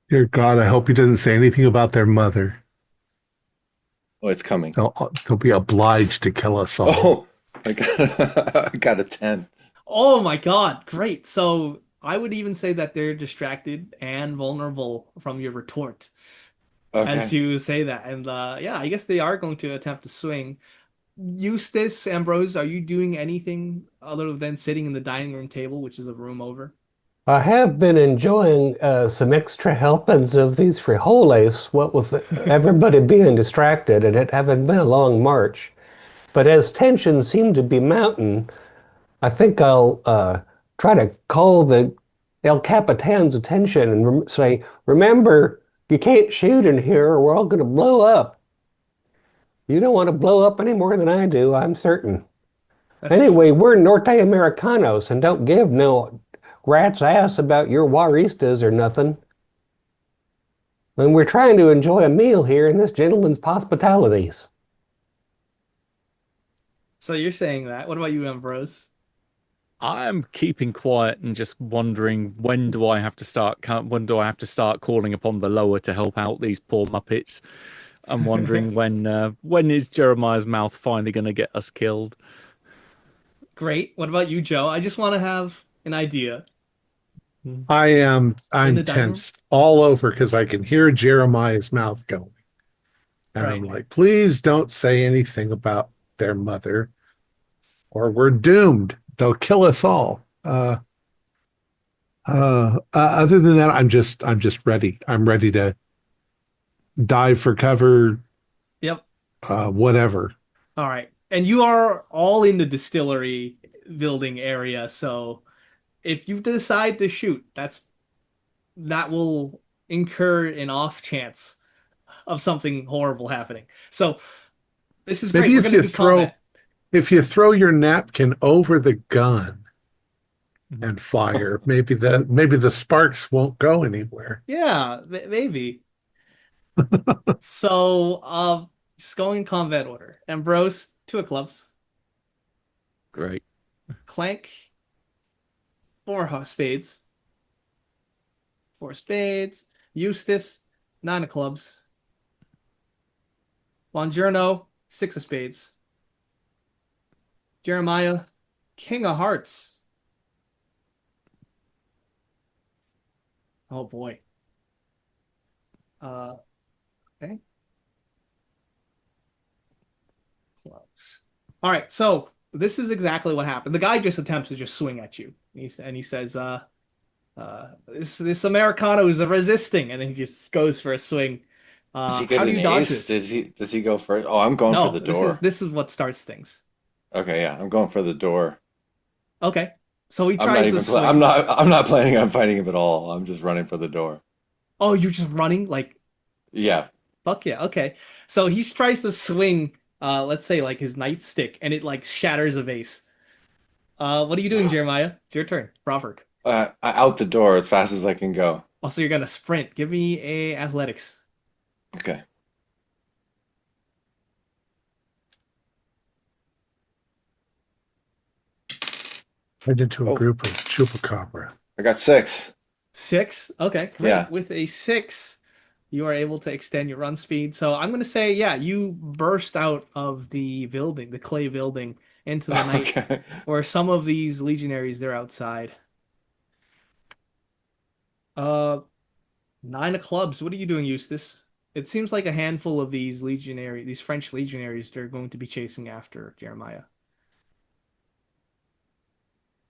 Dear God, I hope he doesn't say anything about their mother. Oh, it's coming. They'll be obliged to kill us all. Oh, I got a 10. Oh my God, great. So I would even say that they're distracted and vulnerable from your retort as Okay. you say that. And yeah, I guess they are going to attempt to swing. Eustace, Ambrose, are you doing anything other than sitting in the dining room table, which is a room over? I have been enjoying some extra helpings of these frijoles, what with everybody being distracted and it having been a long march. But as tensions seem to be mounting, I think I'll try to call the El Capitan's attention and say, remember, you can't shoot in here or we're all going to blow up. You don't want to blow up any more than I do, I'm certain. That's Anyway, true. we're Norte Americanos and don't give no rat's ass about your Juaristas or nothing. And we're trying to enjoy a meal here in this gentleman's hospitalities. So you're saying that. What about you, Ambrose? I'm keeping quiet and just wondering when do I have to start calling upon the lower to help out these poor Muppets. I'm wondering when is Jeremiah's mouth finally going to get us killed? Great. What about you, Joe? I just want to have an idea. In I'm the dining room? tense all over because I can hear Jeremiah's mouth going. And I'm Right. like, please don't say anything about their mother, or we're doomed. They'll kill us all. Other than that, I'm just ready. I'm ready to dive for cover, Yep. whatever. All right. And you are all in the distillery building area, so if you decide to shoot, that will incur an off chance of something horrible happening. So this is great. Maybe We're going to do combat. if you throw your napkin over the gun Mhm. and fire, maybe the sparks won't go anywhere. Yeah, maybe. So, just going in combat order. Ambrose, two of clubs. Great. Clank, four spades. Four spades. Eustace, nine of clubs. Bongiorno, six of spades. Jeremiah, king of hearts. Oh boy. Uh, okay. Clubs. All right, so this is exactly what happened. The guy just attempts to just swing at you. He says, this Americano is resisting, and then he just goes for a swing. Does he get How do an you dodge ace? this? Does he go first? Oh, I'm going for No, the this is door. this is what starts things. Okay, yeah, I'm going for the door. Okay, so he tries to I'm swing. not planning on fighting him at all. I'm just running for the door. Oh, you're just running like Yeah. fuck yeah. Okay, so he tries to swing. Let's say like his nightstick, and it like shatters a vase. What are you doing, Jeremiah? It's your turn. Robert. Out the door as fast as I can go. Also, you're gonna sprint. Give me a athletics. Okay. Right into a Oh, group of chupacabra. I got six. Six. Okay, Yeah. great. With a six, you are able to extend your run speed. So I'm gonna say, yeah, you burst out of the building, the clay building, into the night, Okay. where some of these legionaries they're outside. Uh, nine of clubs. What are you doing, Eustace? It seems like a handful of these French legionaries, they're going to be chasing after Jeremiah.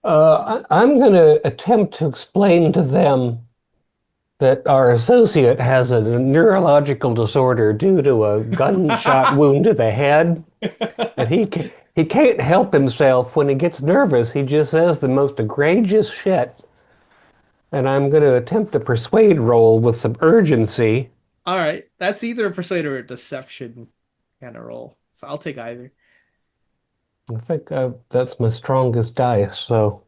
I'm going to attempt to explain to them that our associate has a neurological disorder due to a gunshot wound to the head, and he can't help himself when he gets nervous. He just says the most egregious shit. And I'm going to attempt a persuade roll with some urgency. All right, that's either a persuade or a deception kind of roll. So I'll take either. I think that's my strongest dice. So,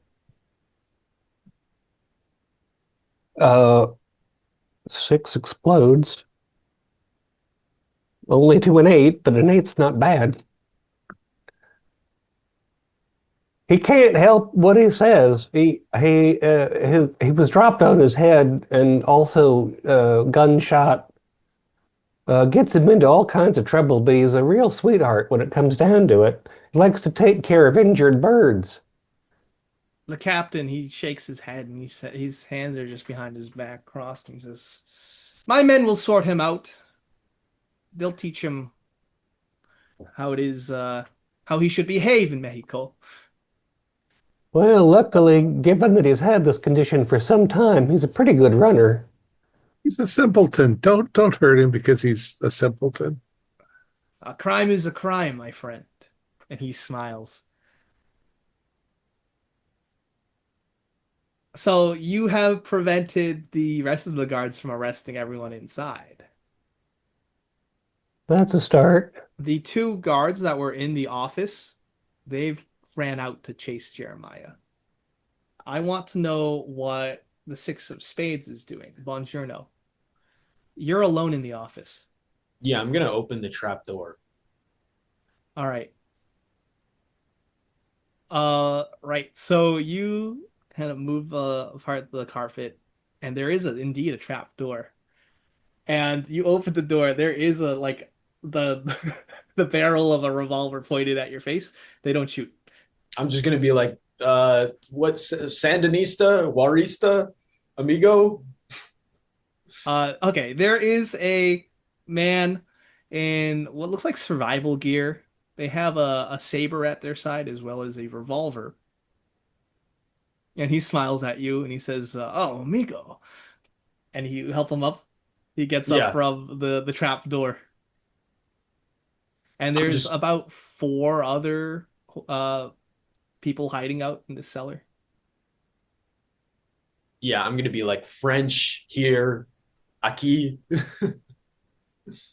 uh, six explodes. Only to an eight, but an eight's not bad. He can't help what he says. He was dropped on his head, and also gunshot gets him into all kinds of trouble. But he's a real sweetheart when it comes down to it. He likes to take care of injured birds. The captain, he shakes his head and his hands are just behind his back crossed and he says, "My men will sort him out. They'll teach him how it is, how he should behave in Mexico." Well, luckily, given that he's had this condition for some time, he's a pretty good runner. He's a simpleton. Don't hurt him because he's a simpleton. A crime is a crime, my friend. And he smiles. So you have prevented the rest of the guards from arresting everyone inside. That's a start. The two guards that were in the office, they've ran out to chase Jeremiah. I want to know what the six of spades is doing. Buongiorno. You're alone in the office. Yeah, I'm gonna open the trap door. All right. Right. So you kind of move apart the carpet, and there is indeed a trap door. And you open the door. There is a like the the barrel of a revolver pointed at your face. They don't shoot. I'm just gonna be like, what's Sandinista, Warista, Amigo? Okay. There is a man in what looks like survival gear. They have a saber at their side as well as a revolver. And he smiles at you and he says, "Oh, amigo." And you help him up. He gets up Yeah, from the trap door. And I'm there's just about four other people hiding out in the cellar. yeah, I'm gonna be like French here, Aki.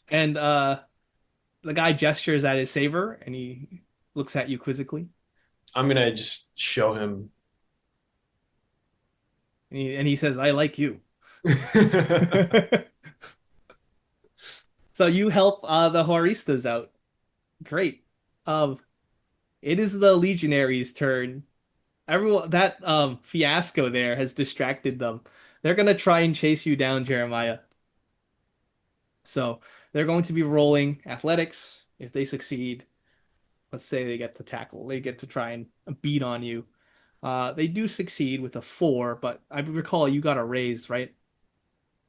And the guy gestures at his saber and he looks at you quizzically. I'm gonna just show him. And he says, "I like you." So you help the Horistas out. Great. Um, it is the Legionaries' turn. Everyone that fiasco there has distracted them. They're gonna try and chase you down, Jeremiah. So they're going to be rolling athletics. If they succeed, let's say they get to tackle, they get to try and beat on you. They do succeed with a 4, but I recall you got a raise, right?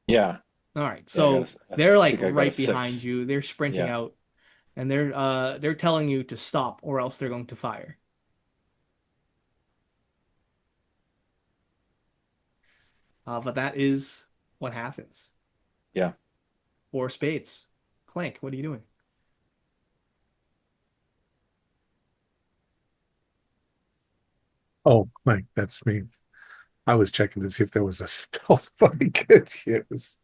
Yeah. All right, Yeah, so I they're like think I got a right behind 6. you. They're sprinting Yeah. out, and they're telling you to stop, or else they're going to fire. But that is what happens. Yeah. Or spades. Clank, what are you doing? Oh, Mike, that's me. I was checking to see if there was a spell I could use.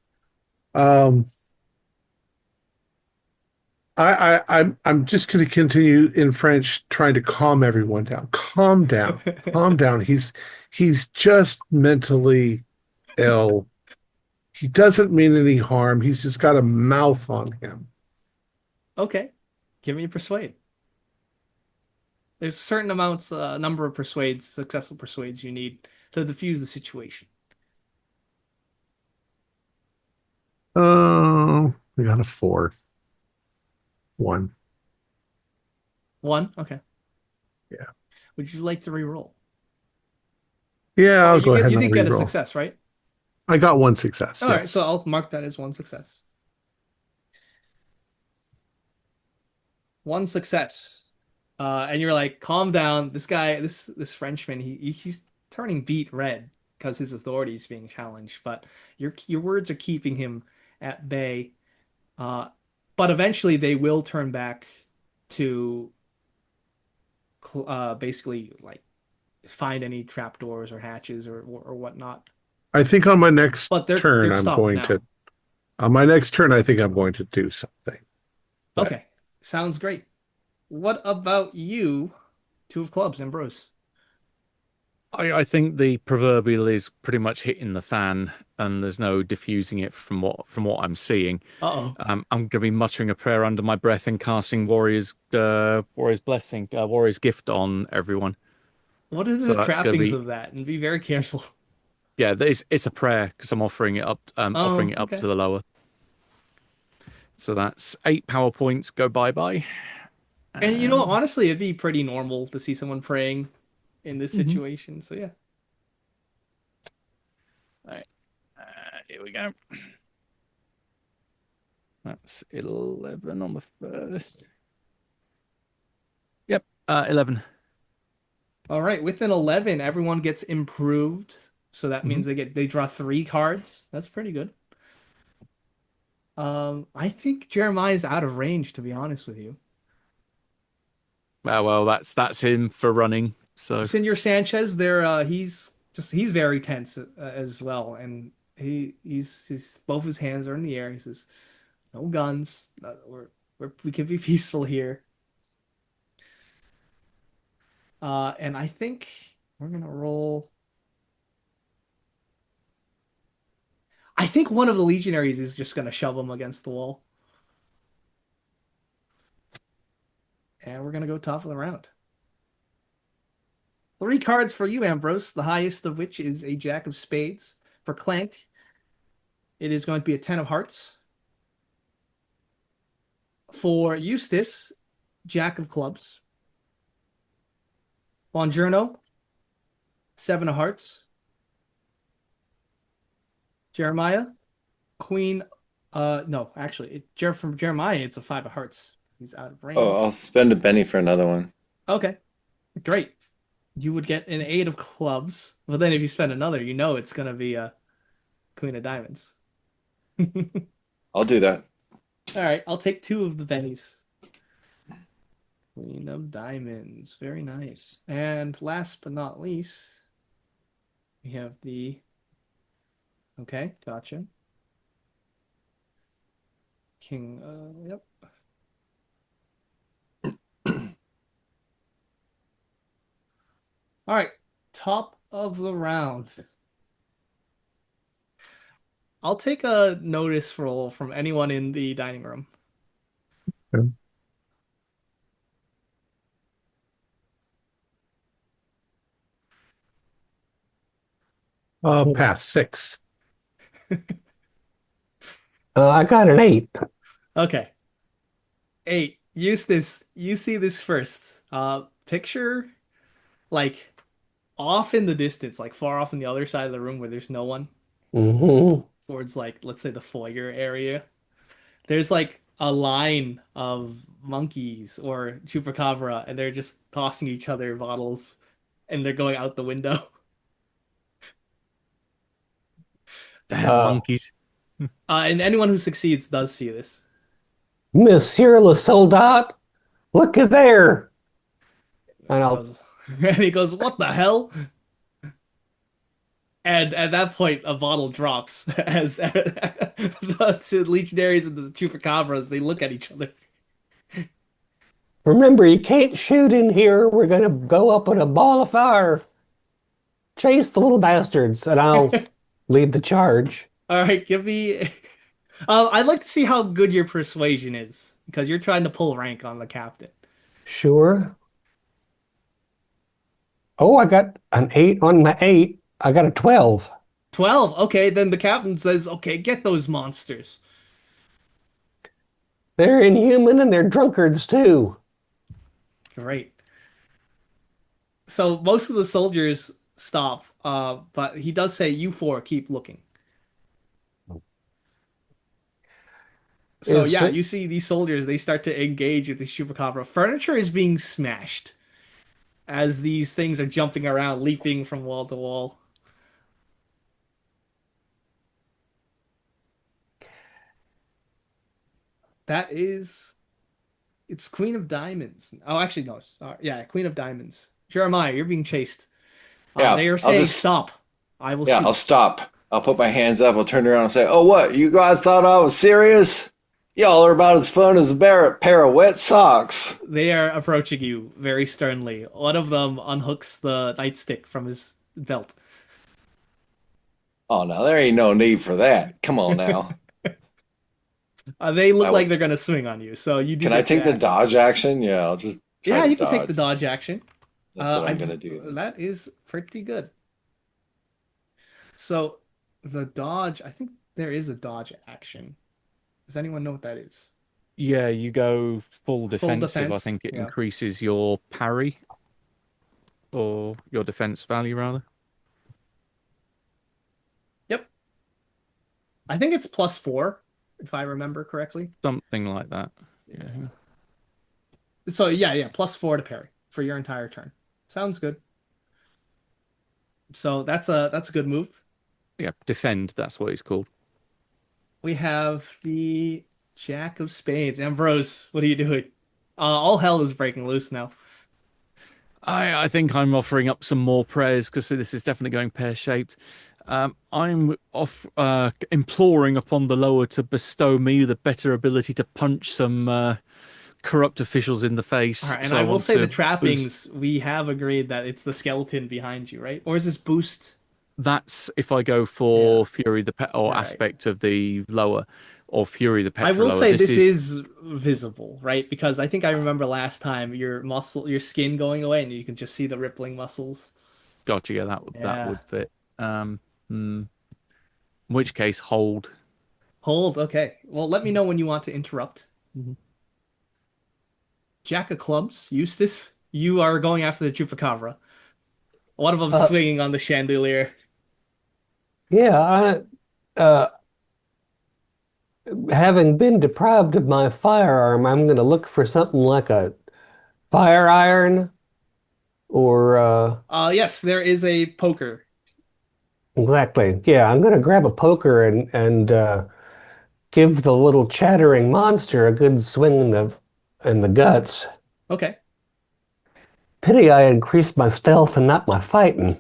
Um, I'm just going to continue in French, trying to calm everyone down. Calm down, calm down. He's just mentally ill. He doesn't mean any harm. He's just got a mouth on him. Okay, give me a persuade. There's a certain amounts, number of persuades, successful persuades you need to diffuse the situation. Oh, we got a 4. 1. One, okay. Yeah. Would you like to re-roll? Yeah, Oh, I'll go ahead you and I'll did get a re-roll. success, right? I got one success. All right, so Yes. I'll mark that as one success. One success. And you're like, calm down. This guy, this Frenchman, he's turning beet red because his authority is being challenged. But your words are keeping him at bay. Uh, but eventually they will turn back to basically like find any trapdoors or hatches or whatnot. I think on my next But turn, they're stopped now. on my next turn, I think I'm going to do something. But Okay, sounds great. What about you, two of clubs, Ambrose? I think the proverbial is pretty much hitting the fan, and there's no diffusing it from what I'm seeing. Uh-oh. I'm going to be muttering a prayer under my breath and casting Warrior's Blessing, Warrior's Gift on everyone. What are So the that's going to trappings be of that? And be very careful. yeah, it's a prayer because I'm offering Oh, it up okay. to the lower. So that's 8 power points go bye bye. And And honestly, it'd be pretty normal to see someone praying in this Mhm. situation. So yeah. All right, here we go. That's 11 on the first. Yep, 11. All right, with an 11, everyone gets improved. So that Mhm. means they draw 3 cards. That's pretty good. I think Jeremiah's out of range, to be honest with you. Well, that's him for running. So Senor Sanchez, there, he's very tense as well, and he's both his hands are in the air. He says, "No guns. We can be peaceful here. And I think we're gonna roll. I think one of the legionaries is just gonna shove him against the wall. And we're gonna go top of the round. 3 cards for you, Ambrose, the highest of which is a Jack of Spades. For Clank, it is going to be a 10 of Hearts. For Eustace, Jack of Clubs. Bongiorno, 7 of Hearts. Jeremiah, Queen. No, actually, from Jeremiah, it's a 5 of Hearts. He's out of range. Oh, I'll spend a penny for another one. Okay, great. You would get an 8 of Clubs. But then if you spend another, you know it's going to be a Queen of Diamonds. I'll do that. All right, I'll take 2 of the pennies. Queen of Diamonds. Very nice. And last but not least, we have the... Okay, gotcha. King, yep. All right, top of the round. I'll take a notice roll from anyone in the dining room. Okay. Pass 6. I got an 8. Okay. 8. Eustace, you see this first. Picture like off in the distance, like far off in the other side of the room where there's no one, Mm-hmm. towards like let's say the foyer area. There's like a line of monkeys or chupacabra, and they're just tossing each other bottles, and they're going out the window. Damn monkeys. And anyone who succeeds does see this. Monsieur le Soldat, look at there. And And he goes, "What the hell?" And at that point, a bottle drops as the legionaries and the chupacabras they look at each other. remember, you can't shoot in here. We're going to go up in a ball of fire. Chase the little bastards, and I'll lead the charge. All right, give me. I'd like to see how good your persuasion is because you're trying to pull rank on the captain. Sure. Oh, I got an 8 on my 8. I got a 12. 12. Okay, then the captain says, "Okay, get those monsters." They're inhuman and they're drunkards too. Great. So most of the soldiers stop, but he does say, "You four keep looking." So Is yeah, it, you see these soldiers, they start to engage with this chupacabra. Furniture is being smashed as these things are jumping around, leaping from wall to wall. That is, it's Queen of Diamonds. Oh, actually, no. Yeah, Queen of Diamonds. Jeremiah, you're being chased. Yeah, They are I'll saying, just "Stop. I will yeah, shoot." I'll stop. I'll put my hands up. I'll turn around and say, "Oh, what? You guys thought I was serious? Y'all are about as fun as a pair of wet socks." They are approaching you very sternly. One of them unhooks the nightstick from his belt. Oh, no, there ain't no need for that. Come on now. They look I like will. they're going to swing on you, so you do Can I get to take the act. dodge action? Yeah, I'll just try Yeah, to you can take the dodge. dodge action. That's what I'm I've gonna do then. That is pretty good. So the dodge, I think there is a dodge action. Does anyone know what that is? Yeah, you go full Full defensive. I defense. think it Yeah. increases your parry or your defense value rather. Yep. I think it's +4, if I remember correctly. Something like that. Yeah. So yeah, +4 to parry for your entire turn. Sounds good. So that's a good move. Yeah, defend, that's what it's called. We have the Jack of Spades. Ambrose, what are you doing? All hell is breaking loose now. I think I'm offering up some more prayers because this is definitely going pear-shaped. I'm off imploring upon the lower to bestow me the better ability to punch some corrupt officials in the All face. right, and So I I will want say the to boost. trappings, we have agreed that it's the skeleton behind you, right? Or is this boost? That's if I go Yeah. for Fury the Pet or All right. aspect of the lower, or Fury the I Petra will lower. say This this is is visible, right? Because I think I remember last time your skin going away, and you can just see the rippling muscles. gotcha. Yeah, that Yeah. would fit. In which case, hold. Hold. Okay. Well, let me know when you want to interrupt. Mhm. Jack of clubs, Eustace. You are going after the Chupacabra. One of them Uh, swinging on the chandelier. yeah, having been deprived of my firearm, I'm going to look for something like a fire iron or Yes, there is a poker. exactly. Yeah, I'm going to grab a poker and give the little chattering monster a good swing in the guts. Okay. Pity I increased my stealth and not my fighting.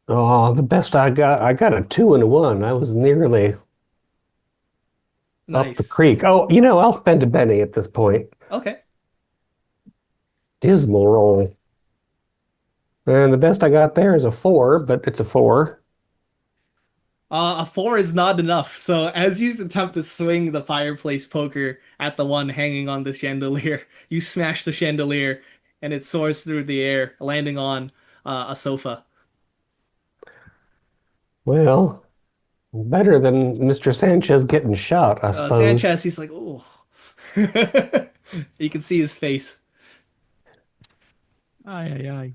Oh, the best I got a 2 and a 1. I was nearly up the Nice. creek. Oh, I'll spend a penny at this point. Okay. Dismal roll. And the best I got there is a 4, but it's a 4. A four is not enough. So as you attempt to swing the fireplace poker at the one hanging on the chandelier, you smash the chandelier and it soars through the air, landing on a sofa. Well, better than Mr. Sanchez getting shot, I suppose. Sanchez, he's like, oh. You can see his face. Aye, aye, aye.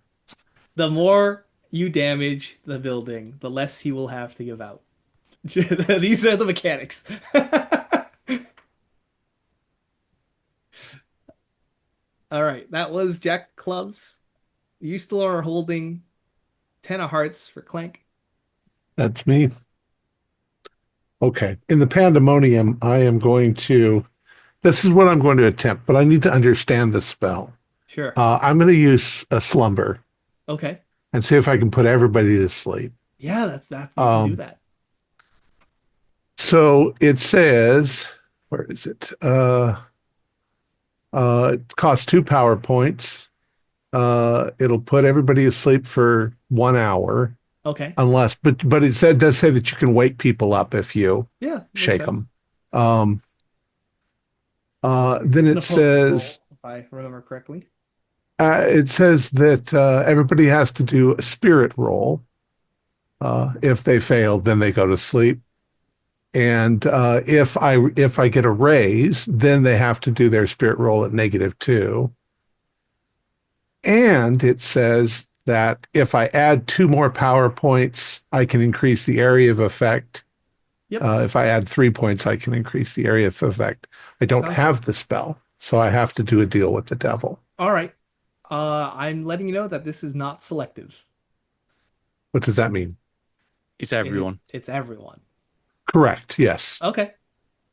The more you damage the building, the less he will have to give out. These are the mechanics. All right, that was Jack Clubs. You still are holding 10 of hearts for Clank. That's me. Okay. In the pandemonium, I am going to. This is what I'm going to attempt, but I need to understand the spell. Sure. I'm going to use a slumber Okay. and see if I can put everybody to sleep. Yeah, that's that. You can do Um, that. so it says, where is it? It costs 2 power points. It'll put everybody asleep for 1 hour, Okay. unless, but it said does say that you can wake people up if you Yeah, makes shake sense. them. Um, then It's an it appropriate roll, says if I remember correctly. that everybody has to do a spirit roll. If they fail, then they go to sleep. And if I get a raise, then they have to do their spirit roll at -2. And it says that if I add 2 more power points, I can increase the area of effect. Yep. If I add 3 points, I can increase the area of effect. I don't Sounds good. have the spell, so I have to do a deal with the devil. All right. I'm letting you know that this is not selective. What does that mean? It's everyone. It's everyone. Correct. Yes. Okay.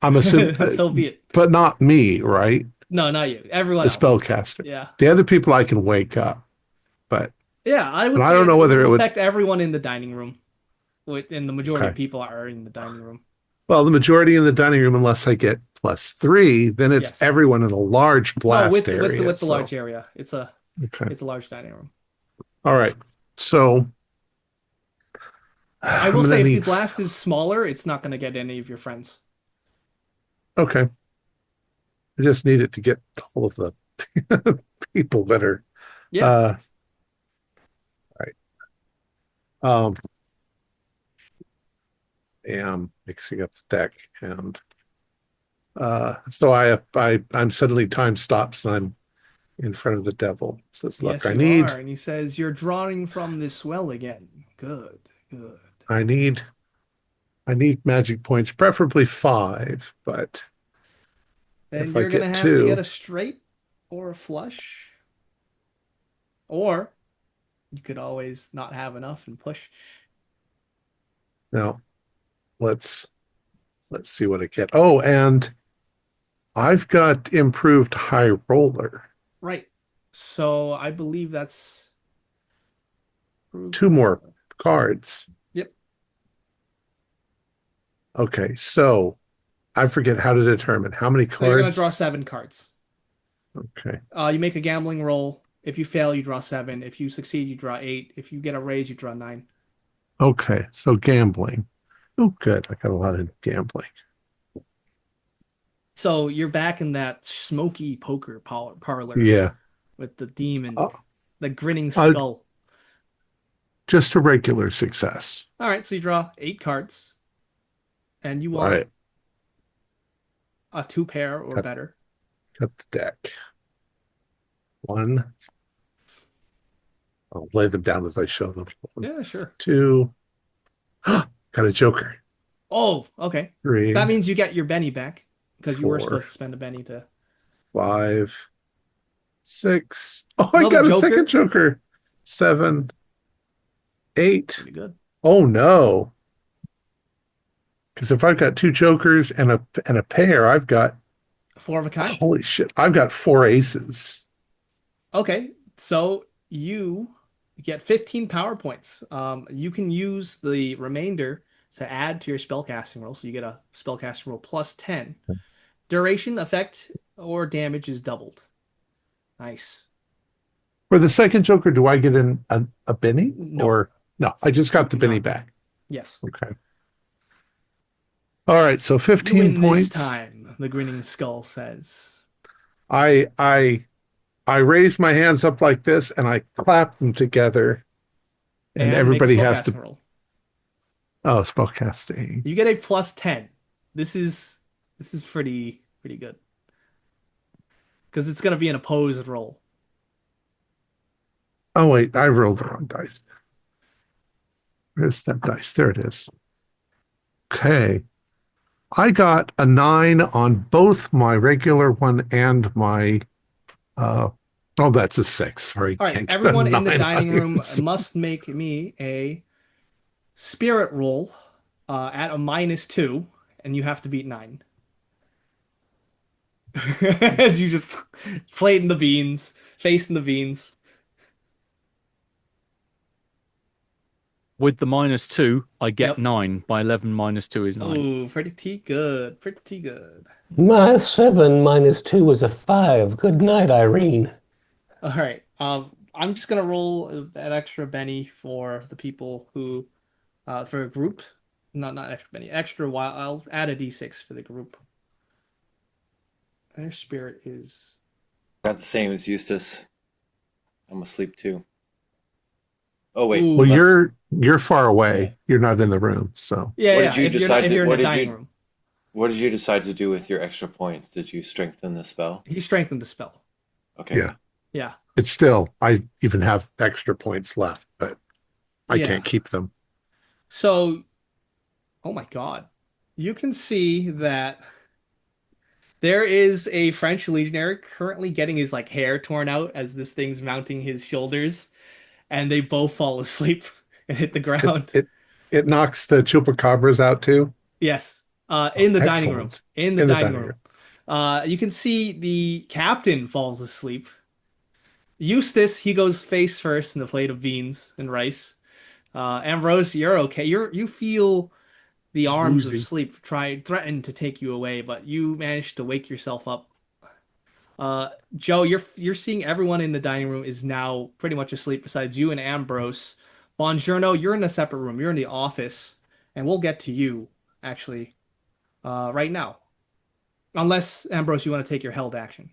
I'm assuming, So be it. but not me, right? No, not you. Everyone The else. spellcaster. Yeah. The other people I can wake up, but Yeah, I but would I say don't know it whether it will would. affect everyone in the dining room. And the majority of Okay. people are in the dining room. Well, the majority in the dining room, unless I get +3, then it's Yes. everyone in a large No, blast area. with the So, large area. okay. It's a large dining room. All right. So I I'm will gonna say if the need. blast is smaller, it's not going to get any of your friends. Okay. I just need it to get all of the people that are. Yeah. Uh, right. Um, am mixing up the deck, and so I'm suddenly time stops, and I'm in front of the devil. It says, "Look, Yes, I you need, are. And he says, you're drawing from this well again. Good, good. I need, I need magic points, preferably 5, but Then if I you're going to get have to get 2, a straight or a flush. Or you could always not have enough and push. now let's see what I get. Oh, and I've got improved high roller. Right. So I believe that's Two more cards. Yep. Okay, so I forget how to determine how many So you're gonna draw cards. 7 cards. Okay. You make a gambling roll. If you fail, you draw 7. If you succeed, you draw 8. If you get a raise, you draw 9. Okay, so gambling. Oh, good. I got a lot of gambling. So you're back in that smoky poker parlor Yeah. with the demon, Uh, the grinning uh, skull. just a regular success. All right, so you draw 8 cards, and you All want right. a 2 pair or Cut, better. cut the deck. One. I'll lay them down as I show them. One, Yeah, sure. two. Got a joker. Oh, okay. That Three, means you get your Benny back because you were four, supposed to spend a Benny to. 5, 6. Oh, I Another got a second Joker. joker. 7, 8. Pretty good. Oh no. Because if I've got two jokers and a pair, I've got, 4 of a kind. holy shit, I've got 4 aces. Okay, so you get 15 power points. You can use the remainder to add to your spellcasting roll, so you get a spellcasting roll plus 10. Duration, effect, or damage is doubled. Nice. For the second joker, do I get a Benny? No, Or no, I just got the you do Benny not. back. Yes. Okay. All right, so You 15 win this points. time, the grinning skull says. I I I raise my hands up like this and I clap them together, and And make a everybody has to. spellcasting roll. Oh, spellcasting. You get a plus 10. This is pretty good. Because it's gonna be an opposed roll. Oh wait, I rolled the wrong dice. Where's that dice? There it is. Okay. I got a 9 on both my regular one and my uh oh, that's a 6. Sorry, All right, can't get a everyone in the 9 dining on room these. must make me a spirit roll at a -2, and you have to beat 9. As you just plating the beans, facing the beans. With the -2, I get Yep. 9. By 11, -2 is 9. Oh, pretty good. Pretty good. My 7 minus 2 is a 5. Good night, Irene. All right. I'm just gonna roll an extra Benny for the people who, for a group. Not extra Benny. Extra while I'll add a D6 for the group. Their spirit is. Got the same as Eustace. I'm asleep too. Oh wait, Ooh. Well, must, you're far away. yeah. You're not in the room, so Yeah, What yeah. did you If you're not, decide if to? you're in What the did dining you? room, What did you decide to do with your extra points? Did you strengthen the spell? he strengthened the spell. Okay. yeah. Yeah, It's still, I even have extra points left, but I yeah. can't keep them. So, oh my God, you can see that there is a French legionary currently getting his like hair torn out as this thing's mounting his shoulders, and they both fall asleep and hit the It ground. it it knocks the chupacabras out too. Yes, Oh, in the dining room. excellent. In the In the dining dining room. room. You can see the captain falls asleep. Eustace, he goes face first in the plate of beans and rice. Ambrose, you're okay. You feel the arms of Woozy. sleep threaten to take you away, but you manage to wake yourself up. Joe, you're seeing everyone in the dining room is now pretty much asleep besides you and Ambrose. Bongiorno, you're in a separate room. You're in the office, and we'll get to you actually right now. Unless Ambrose, you want to take your held action.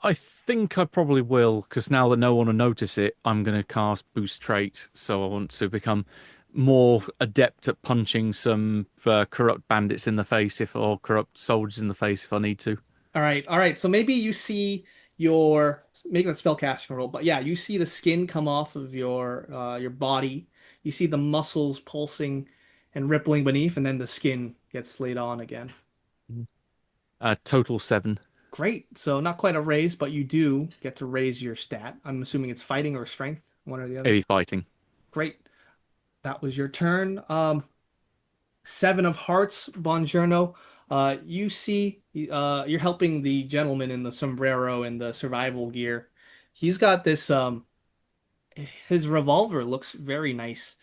I think I probably will, because now that no one will notice it, I'm going to cast Boost Trait. So I want to become more adept at punching some corrupt bandits in the face, or corrupt soldiers in the face if I need to. All right. So maybe you see your make that spell casting roll, but yeah, you see the skin come off of your body. You see the muscles pulsing and rippling beneath, and then the skin gets laid on again. Total 7. Great. So not quite a raise, but you do get to raise your stat. I'm assuming it's fighting or strength, one or the other. Heavy fighting. Great. That was your turn. 7 of hearts, Bongiorno. You see, you're helping the gentleman in the sombrero and the survival gear. He's got this, his revolver looks very nice.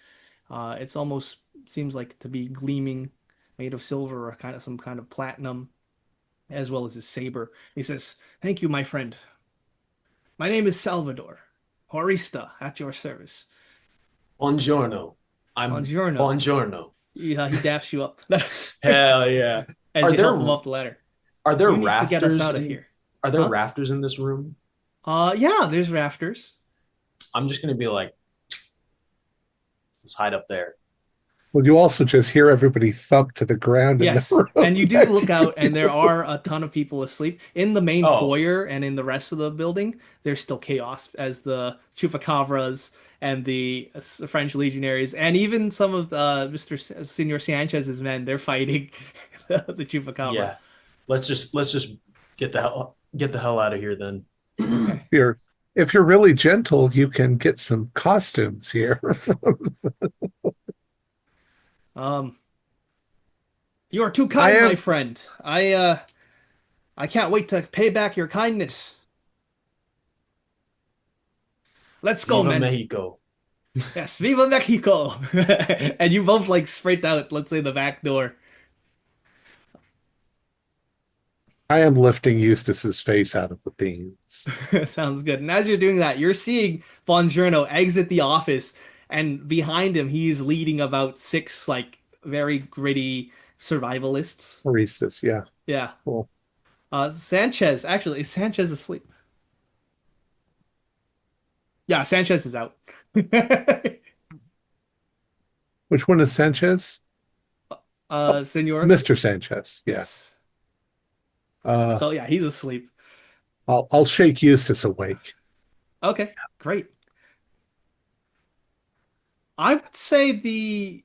It's almost seems like to be gleaming, made of silver or kind of some kind of platinum, as well as his saber. He says, "Thank you, my friend. My name is Salvador, Horista, at your service. Buongiorno. I'm Buongiorno." buongiorno. He daps you up Hell yeah. as Are you help him there up the ladder. are there You need to get us rafters out of in here. are there Huh? rafters in this room? Yeah, there's rafters. I'm just gonna be like, let's hide up there. Well, you also just hear everybody thump to the ground in the Yes, and room you do look next to out, and there you. are a ton of people asleep. In the main Oh, foyer and in the rest of the building, there's still chaos as the chupacabras and the French legionaries, and even some of Mr. Senor Sanchez's men, they're fighting the chupacabra. yeah. Let's just get the hell out of here then. Okay. You're, if you're really gentle, you can get some costumes here. Um, you are too I kind, my am friend. I can't wait to pay back your kindness. Let's go, Viva men. Mexico. Yes, Viva Mexico! And you both like sprint out, let's say the back door. I am lifting Eustace's face out of the beans. Sounds good. And as you're doing that, you're seeing Bongiorno exit the office, and behind him, he's leading about six like very gritty survivalists. Maristas, yeah, Yeah. cool. Sanchez, actually, is Sanchez asleep? Yeah, Sanchez is out. Which one is Sanchez? Oh, Senor. Mr. Sanchez, yeah. Yes. Uh, So yeah, he's asleep. I'll shake Eustace awake. Okay, great. I would say the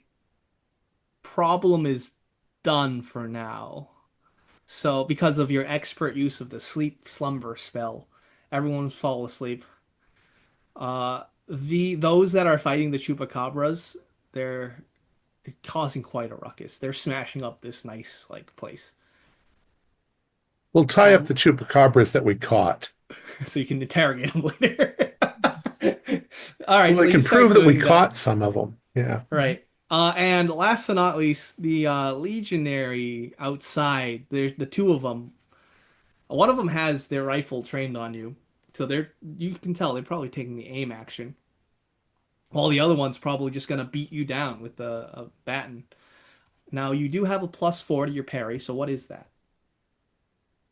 problem is done for now. So, because of your expert use of the sleep slumber spell, everyone's fall asleep. The those that are fighting the chupacabras, they're causing quite a ruckus. They're smashing up this nice like place. We'll tie up the chupacabras that we caught So you can interrogate them later. All so right, so they you can start prove that we doing that. caught some of them. Yeah. Right. And last but not least, the legionary outside. There's the two of them. One of them has their rifle trained on you, so you can tell they're probably taking the aim action. While the other one's probably just gonna beat you down with a baton. Now you do have a +4 to your parry, so what is that?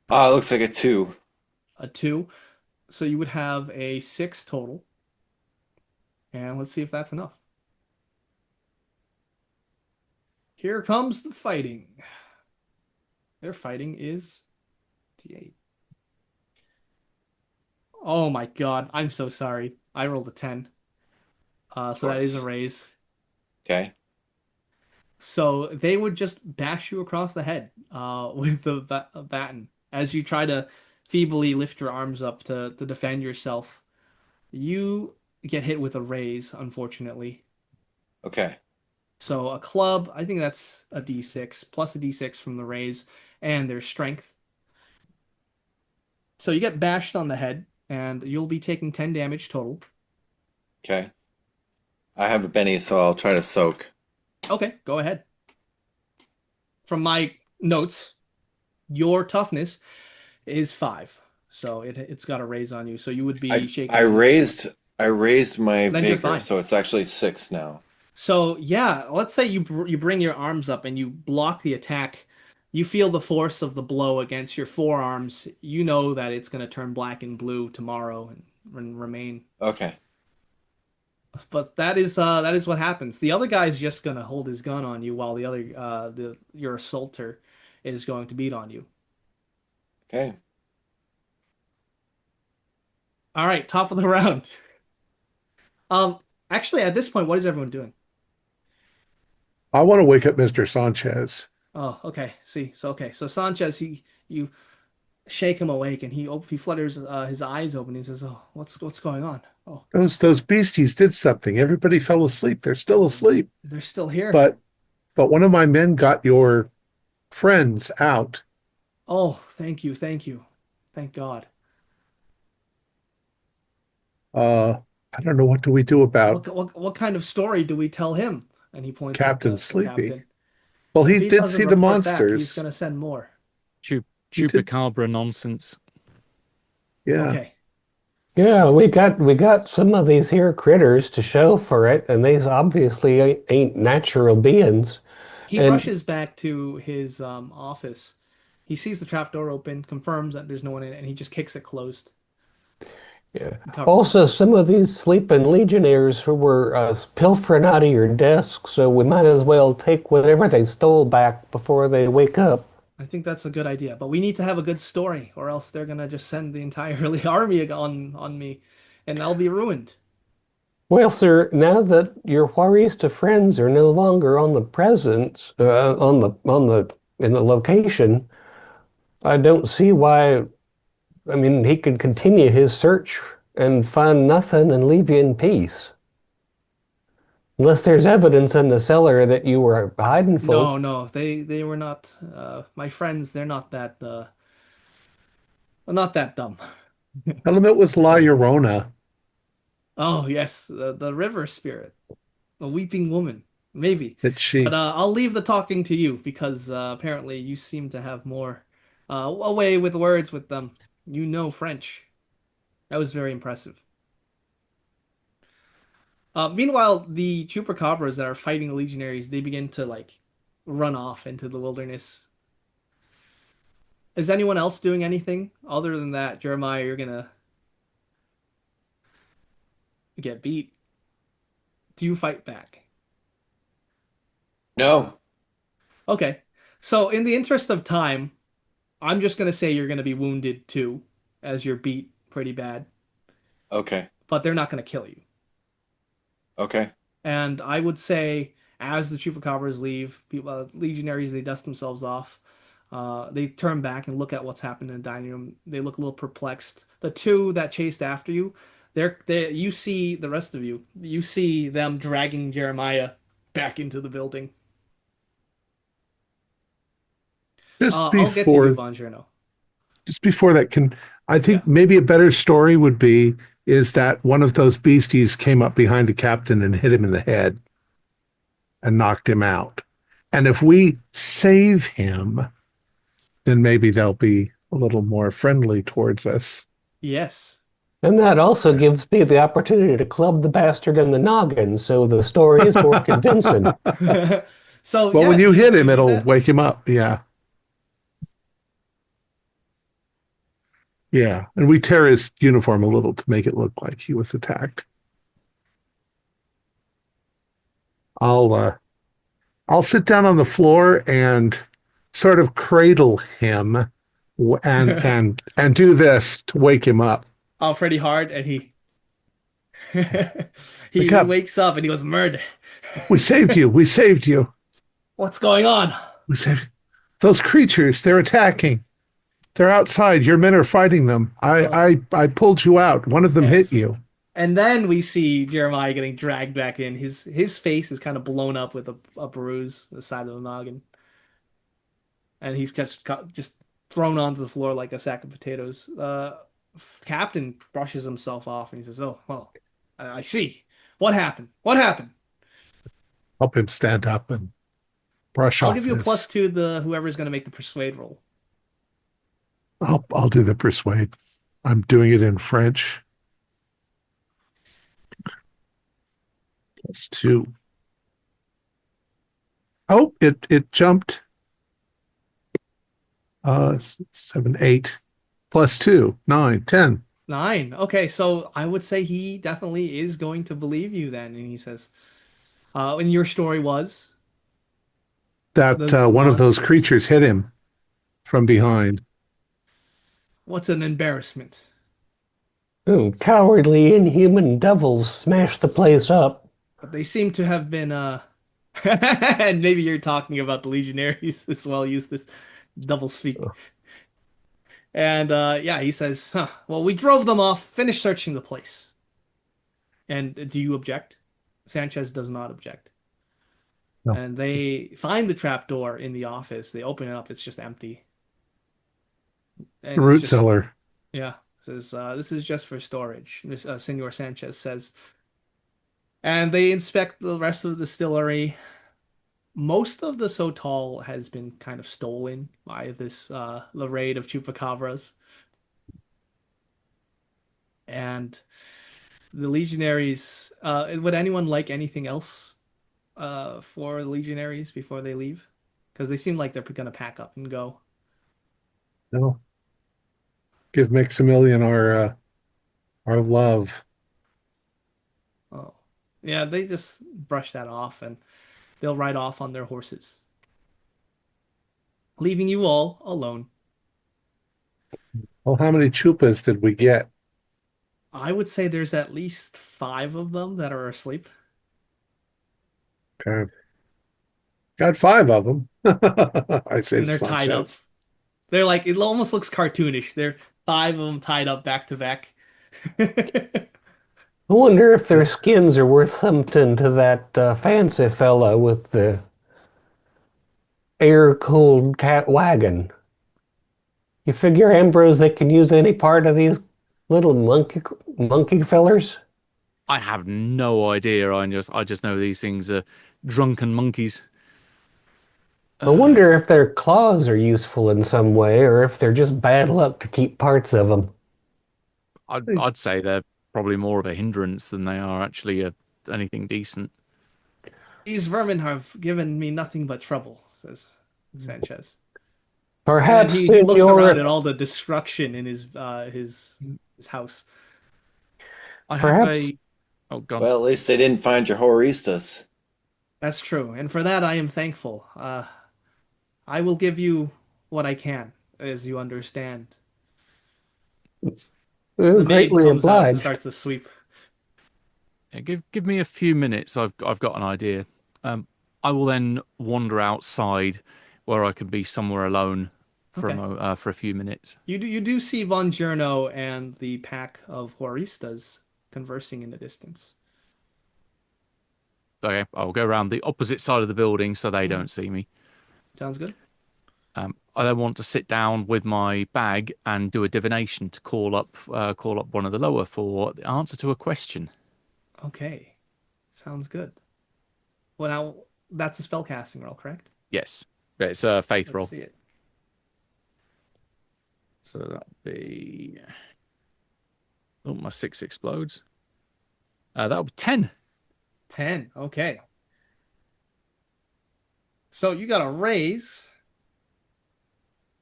Ah, it looks like a 2. A 2. So you would have a 6 total. And let's see if that's enough. Here comes the fighting. Their fighting is D8. Oh my God, I'm so sorry. I rolled a 10. Of So that is a course. raise. Okay. So they would just bash you across the head with a baton as you try to feebly lift your arms up to defend yourself. You get hit with a raise, unfortunately. Okay. So a club, I think that's a D6 plus a D6 from the raise and their strength. So you get bashed on the head and you'll be taking 10 damage total. Okay. I have a Benny, so I'll try to soak. Okay, go ahead. From my notes, your toughness is 5. So it's got a raise on you. So you would be I shaken. I raised I raised my Then you're vigor, fine. so it's actually 6 now. So yeah, let's say you bring your arms up and you block the attack. You feel the force of the blow against your forearms. You know that it's going to turn black and blue tomorrow and remain. Okay. But that is what happens. The other guy's just going to hold his gun on you while the other your assaulter is going to beat on you. Okay. All right, top of the round. Um, actually, at this point, what is everyone doing? I want to wake up Mr. Sanchez. Oh, okay. See, so okay, so Sanchez, you shake him awake, and he flutters his eyes open. He says, "Oh, what's going on? Oh, Those beasties did something. Everybody fell asleep. They're still asleep. they're still here." But one of my men got your friends out. Oh, thank you, thank you. Thank God. I don't know what do we do about What kind of story do we tell him? And he points at Captain the Sleepy. captain. Well, If he he did doesn't see the report back, he's monsters. gonna send more. He did, Chupacabra nonsense. yeah. Okay. Yeah, we got some of these here critters to show for it, and these obviously ain't natural beings. He And rushes back to his office. He sees the trapdoor open, confirms that there's no one in it, and he just kicks it closed yeah. and covers it. Also, some of these sleeping legionnaires who were pilfering out of your desk, so we might as well take whatever they stole back before they wake up. I think that's a good idea, but we need to have a good story, or else they're gonna just send the entire army on me, and I'll be ruined. Well, sir, now that your worries to friends are no longer on the presence, on the in the location, I don't see why. I mean, he could continue his search and find nothing and leave you in peace. Unless there's evidence in the cellar that you were hiding folk. No, no, they were not my friends. They're not that dumb. Tell him it was La Llorona Oh yes, the river spirit, a weeping woman, maybe. that But she. I'll leave the talking to you because apparently you seem to have more a way with words with them. You know French. That was very impressive. Meanwhile, the chupacabras that are fighting the legionaries, they begin to like run off into the wilderness. Is anyone else doing anything other than that? Jeremiah, you're gonna get beat. Do you fight back? No. Okay. So in the interest of time, I'm just gonna say you're gonna be wounded too, as you're beat pretty bad, Okay. but they're not gonna kill you. Okay. And I would say, as the chupacabras leave, people, legionaries, they dust themselves off. They turn back and look at what's happened in the dining room. They look a little perplexed. The two that chased after you, you see the rest of you. You see them dragging Jeremiah back into the building. Just I'll get to you, before, Bongiorno. just before that, can I Yeah. think maybe a better story would be is that one of those beasties came up behind the captain and hit him in the head and knocked him out. And if we save him, then maybe they'll be a little more friendly towards us. Yes. And that also gives me the opportunity to club the bastard in the noggin, so the story is more convincing. So Well, yeah, when you hit do you him, do it'll that? wake him up. Yeah. Yeah. And we tear his uniform a little to make it look like he was attacked. I'll uh I'll sit down on the floor and sort of cradle him and do this to wake him up. Oh, pretty hard, and he Wake he up. wakes up and he goes, "Murder! We saved you. We saved you. What's going on?" We saved those creatures. They're attacking. They're outside. Your men are fighting them. Oh, I pulled you out. One of them hit yes. you. And then we see Jeremiah getting dragged back in. His face is kind of blown up with a bruise, the side of the noggin, and he's just thrown onto the floor like a sack of potatoes. Captain brushes himself off and he says, "Oh, well, I see. What happened? What happened?" Help him stand up and brush I'll off give you a plus his. two to the whoever's going to make the persuade roll. I'll do the persuade. I'm doing it in French. Plus two. Oh, it jumped. 7, 8. Plus two, 9, 10. Nine. Okay, so I would say he definitely is going to believe you then. And he says, and your story was That the one of those monster. creatures hit him from behind. What's an embarrassment? Ooh, cowardly, inhuman devils smash the place up. But they seem to have been, and maybe you're talking about the legionaries as well, use this double speak. And yeah, he says, huh, well, we drove them off, finished searching the place. And do you object? Sanchez does not object. No. And they find the trapdoor in the office. They open it up. It's just empty. And it's Root just, cellar. yeah. Says, this is just for storage, Senor Sanchez says. And they inspect the rest of the distillery. Most of the Sotal has been kind of stolen by this the raid of chupacabras. And the legionaries, would anyone like anything else for the legionaries before they leave? Because they seem like they're gonna pack up and go. No. Give Maximilian our love. Oh, yeah, they just brush that off and they'll ride off on their horses, leaving you all alone. Well, how many chupas did we get? I would say there's at least five of them that are asleep. Okay. Got five of them. I say And to they're tied up. Sanchez. They're like, it almost looks cartoonish. They're five of them tied up back to back. I wonder if their skins are worth something to that fancy fella with the air-cooled cat wagon. You figure, Ambrose, they can use any part of these little monkey fellers? I have no idea. I just know these things are drunken monkeys. I wonder if their claws are useful in some way, or if they're just bad luck to keep parts of them. I'd say they're probably more of a hindrance than they are actually anything decent. These vermin have given me nothing but trouble, says Sanchez. And then Perhaps, he looks around Senor, at all the destruction in his house. I have perhaps, a. Oh, gone. Well, at least they didn't find your horistas. That's true, and for that I am thankful. I will give you what I can, as you understand. The maid greatly comes out and obliged. starts to sweep. Yeah, give me a few minutes. I've got an idea. I will then wander outside where I could be somewhere alone Okay. for a few minutes. You do see Von Giorno and the pack of Horistas conversing in the distance. Okay, I'll go around the opposite side of the building so they don't see me. Sounds good. I then want to sit down with my bag and do a divination to call up one of the lower for the answer to a question. Okay. Sounds good. Well, now that's a spellcasting roll, correct? Yes, it's a faith Let's roll. see it. So that'll be. Oh, my 6 explodes. That'll be 10. 10. Okay. So you got a raise,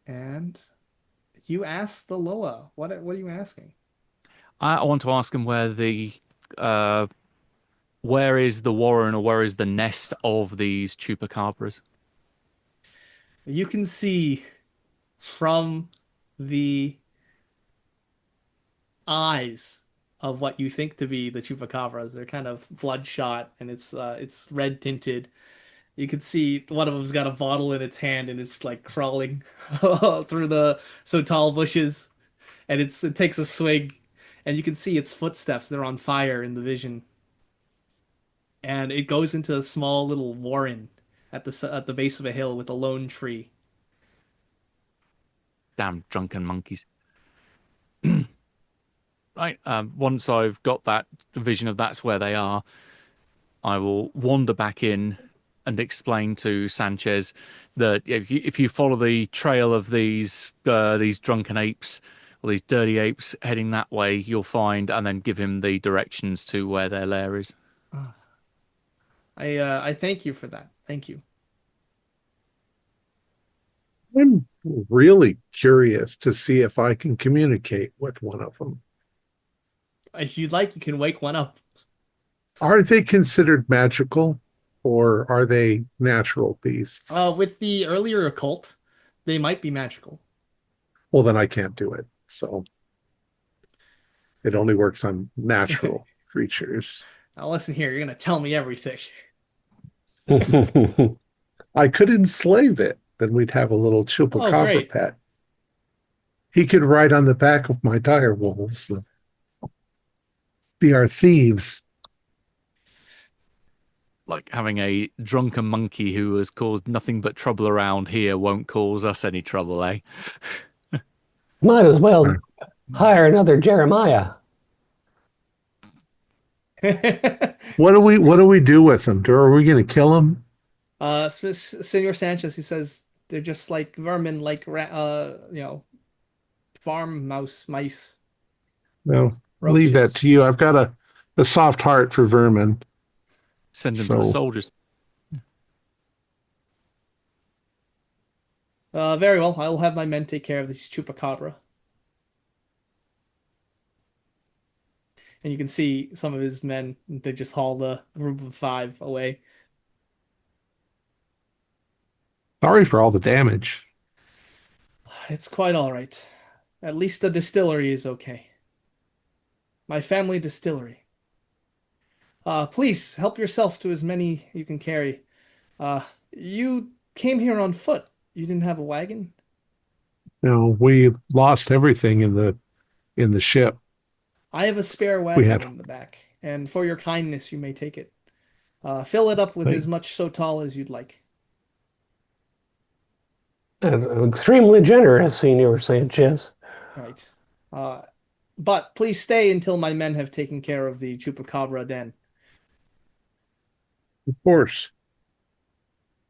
and you ask the Loa. What are you asking? I want to ask him where is the warren or where is the nest of these chupacabras? You can see from the eyes of what you think to be the chupacabras. They're kind of bloodshot and it's red tinted. You can see one of them's got a bottle in its hand and it's like crawling through the so tall bushes, and it takes a swig, and you can see its footsteps. They're on fire in the vision, and it goes into a small little warren at the base of a hill with a lone tree. Damn drunken monkeys. Right. Once I've got the vision of that's where they are, I will wander back in and explain to Sanchez that if you follow the trail of these drunken apes or these dirty apes heading that way, you'll find, and then give him the directions to where their lair is. I thank you for that. Thank you. I'm really curious to see if I can communicate with one of them. If you'd like, you can wake one up. Are they considered magical or are they natural beasts? With the earlier occult, they might be magical. Well, then I can't do it. So it only works on natural creatures. Now listen here, you're gonna tell me everything. I could enslave it. Then we'd have a little Oh, chupacabra great. pet. He could ride on the back of my dire wolves. Be our thieves. Like having a drunken monkey who has caused nothing but trouble around here won't cause us any trouble, eh? Might as well Right. hire another Jeremiah. What do we do with them? Are we going to kill them? Senor Sanchez, he says they're just like vermin, like farm mice, No, leave that roaches. to you. I've got a soft heart for vermin. Send them to the So, soldiers. Very well. I'll have my men take care of this chupacabra. And you can see some of his men. They just haul the group of five away. sorry for all the damage. It's quite all right. At least the distillery is okay. My family distillery. Please help yourself to as many you can carry. You came here on foot. You didn't have a wagon? We lost everything in the ship. I have a spare We wagon had in the back, and for your kindness, you may take it. Fill it up with as thing. much Sotal as you'd like. That's extremely generous, Senor Sanchez. Right. Uh, but please stay until my men have taken care of the Chupacabra den. Of course,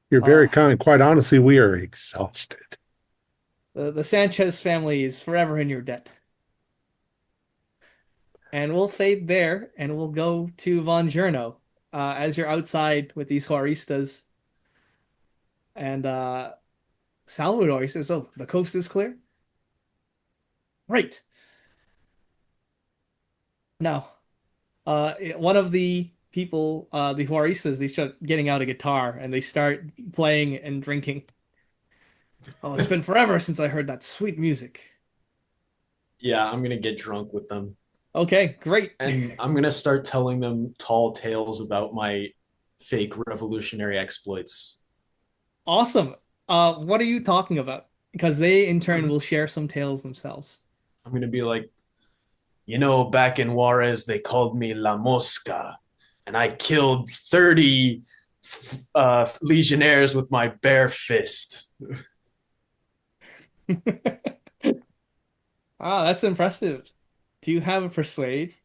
you're very Uh, kind. Quite honestly, we are exhausted. the Sanchez family is forever in your debt. And we'll fade there, and we'll go to Von Giorno. As you're outside with these Juaristas, and Salvador, he says, "Oh, the coast is clear." Right. Now, one of the people, the Juaristas, they start getting out a guitar and they start playing and drinking. Oh, it's been forever since I heard that sweet music. Yeah, I'm gonna get drunk with them. Okay, great. And I'm gonna start telling them tall tales about my fake revolutionary exploits. Awesome. What are you talking about? Because they in turn will share some tales themselves. I'm gonna be like, you know, back in Juarez, they called me La Mosca, and I killed 30 legionnaires with my bare fist. Ah, that's impressive. Do you have a persuade?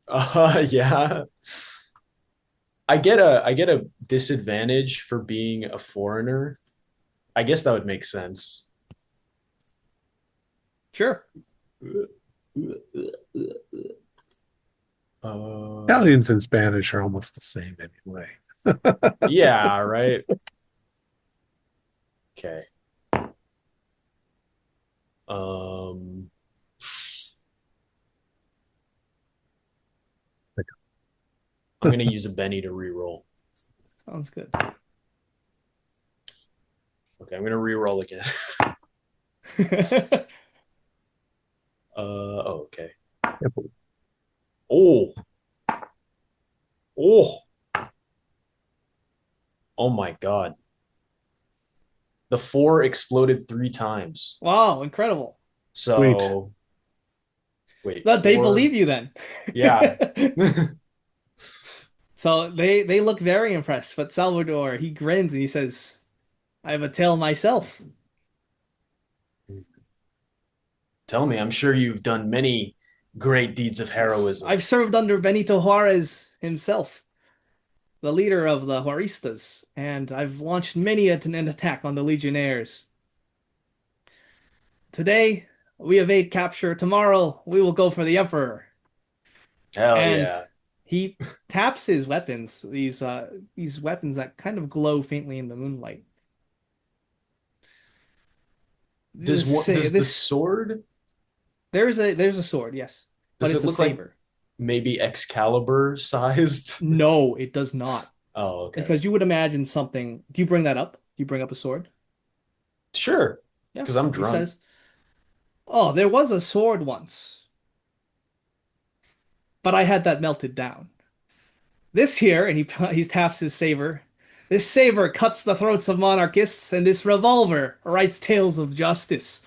Yeah. I get a disadvantage for being a foreigner. I guess that would make sense. Sure. Uh, Italians and Spanish are almost the same anyway. yeah, right. Okay. Um, I'm gonna use a Benny to reroll. Sounds good. Okay, I'm gonna reroll again. Oh, okay. Oh, oh, oh my God. The four exploded 3 times. Wow, incredible. Sweet. So, wait, But they four? believe you then. Yeah. So they look very impressed, but Salvador, he grins and he says, I have a tale myself. Tell me, I'm sure you've done many great deeds of heroism. I've served under Benito Juarez himself, the leader of the Juaristas, and I've launched many an attack on the Legionnaires. Today, we evade capture. Tomorrow, we will go for the Emperor. Hell And yeah. he taps his weapons, these weapons that kind of glow faintly in the moonlight. Does This what does the this sword, there's a sword, yes, but does it it's a look like saber. maybe Excalibur sized? No, it does not. Oh, okay. Because you would imagine something. Do you bring that up? Do you bring up a sword? Sure, Yeah. because I'm He drunk. says, "Oh, there was a sword once, but I had that melted down. This here," and he taps his saber. "This saber cuts the throats of monarchists, and this revolver writes tales of justice.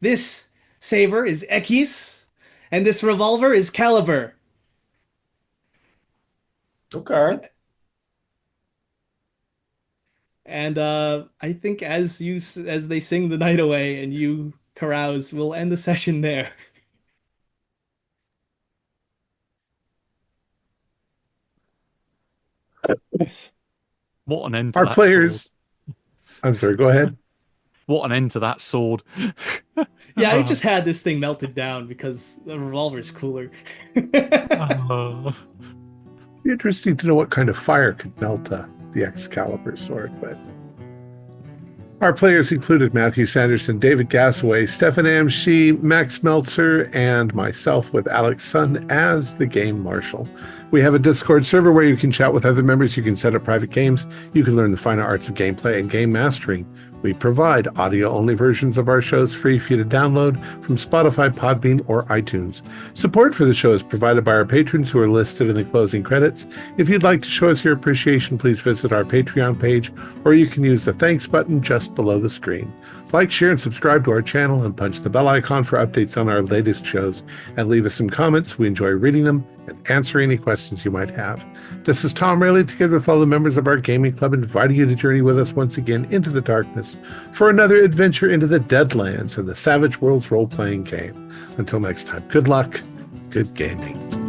This saber is Ekis, and this revolver is Caliber." Okay. And I think as they sing the night away and you carouse, we'll end the session there. Nice. What an end to Our that players. sword. I'm sorry. Go ahead. What an end to that sword. Yeah, I just had this thing melted down because the revolver's cooler. Interesting to know what kind of fire could melt the Excalibur sword, but our players included Matthew Sanderson, David Gassaway, Stefan Amshi, Max Meltzer, and myself with Alex Sun as the game marshal. We have a Discord server where you can chat with other members, you can set up private games, you can learn the finer arts of gameplay and game mastering. We provide audio-only versions of our shows free for you to download from Spotify, Podbean, or iTunes. Support for the show is provided by our patrons who are listed in the closing credits. If you'd like to show us your appreciation, please visit our Patreon page, or you can use the thanks button just below the screen. Like, share, and subscribe to our channel, and punch the bell icon for updates on our latest shows. And leave us some comments. We enjoy reading them and answering any questions you might have. This is Thom Raley, together with all the members of our gaming club, inviting you to journey with us once again into the darkness for another adventure into the Deadlands and the Savage Worlds role-playing game. Until next time, good luck, good gaming.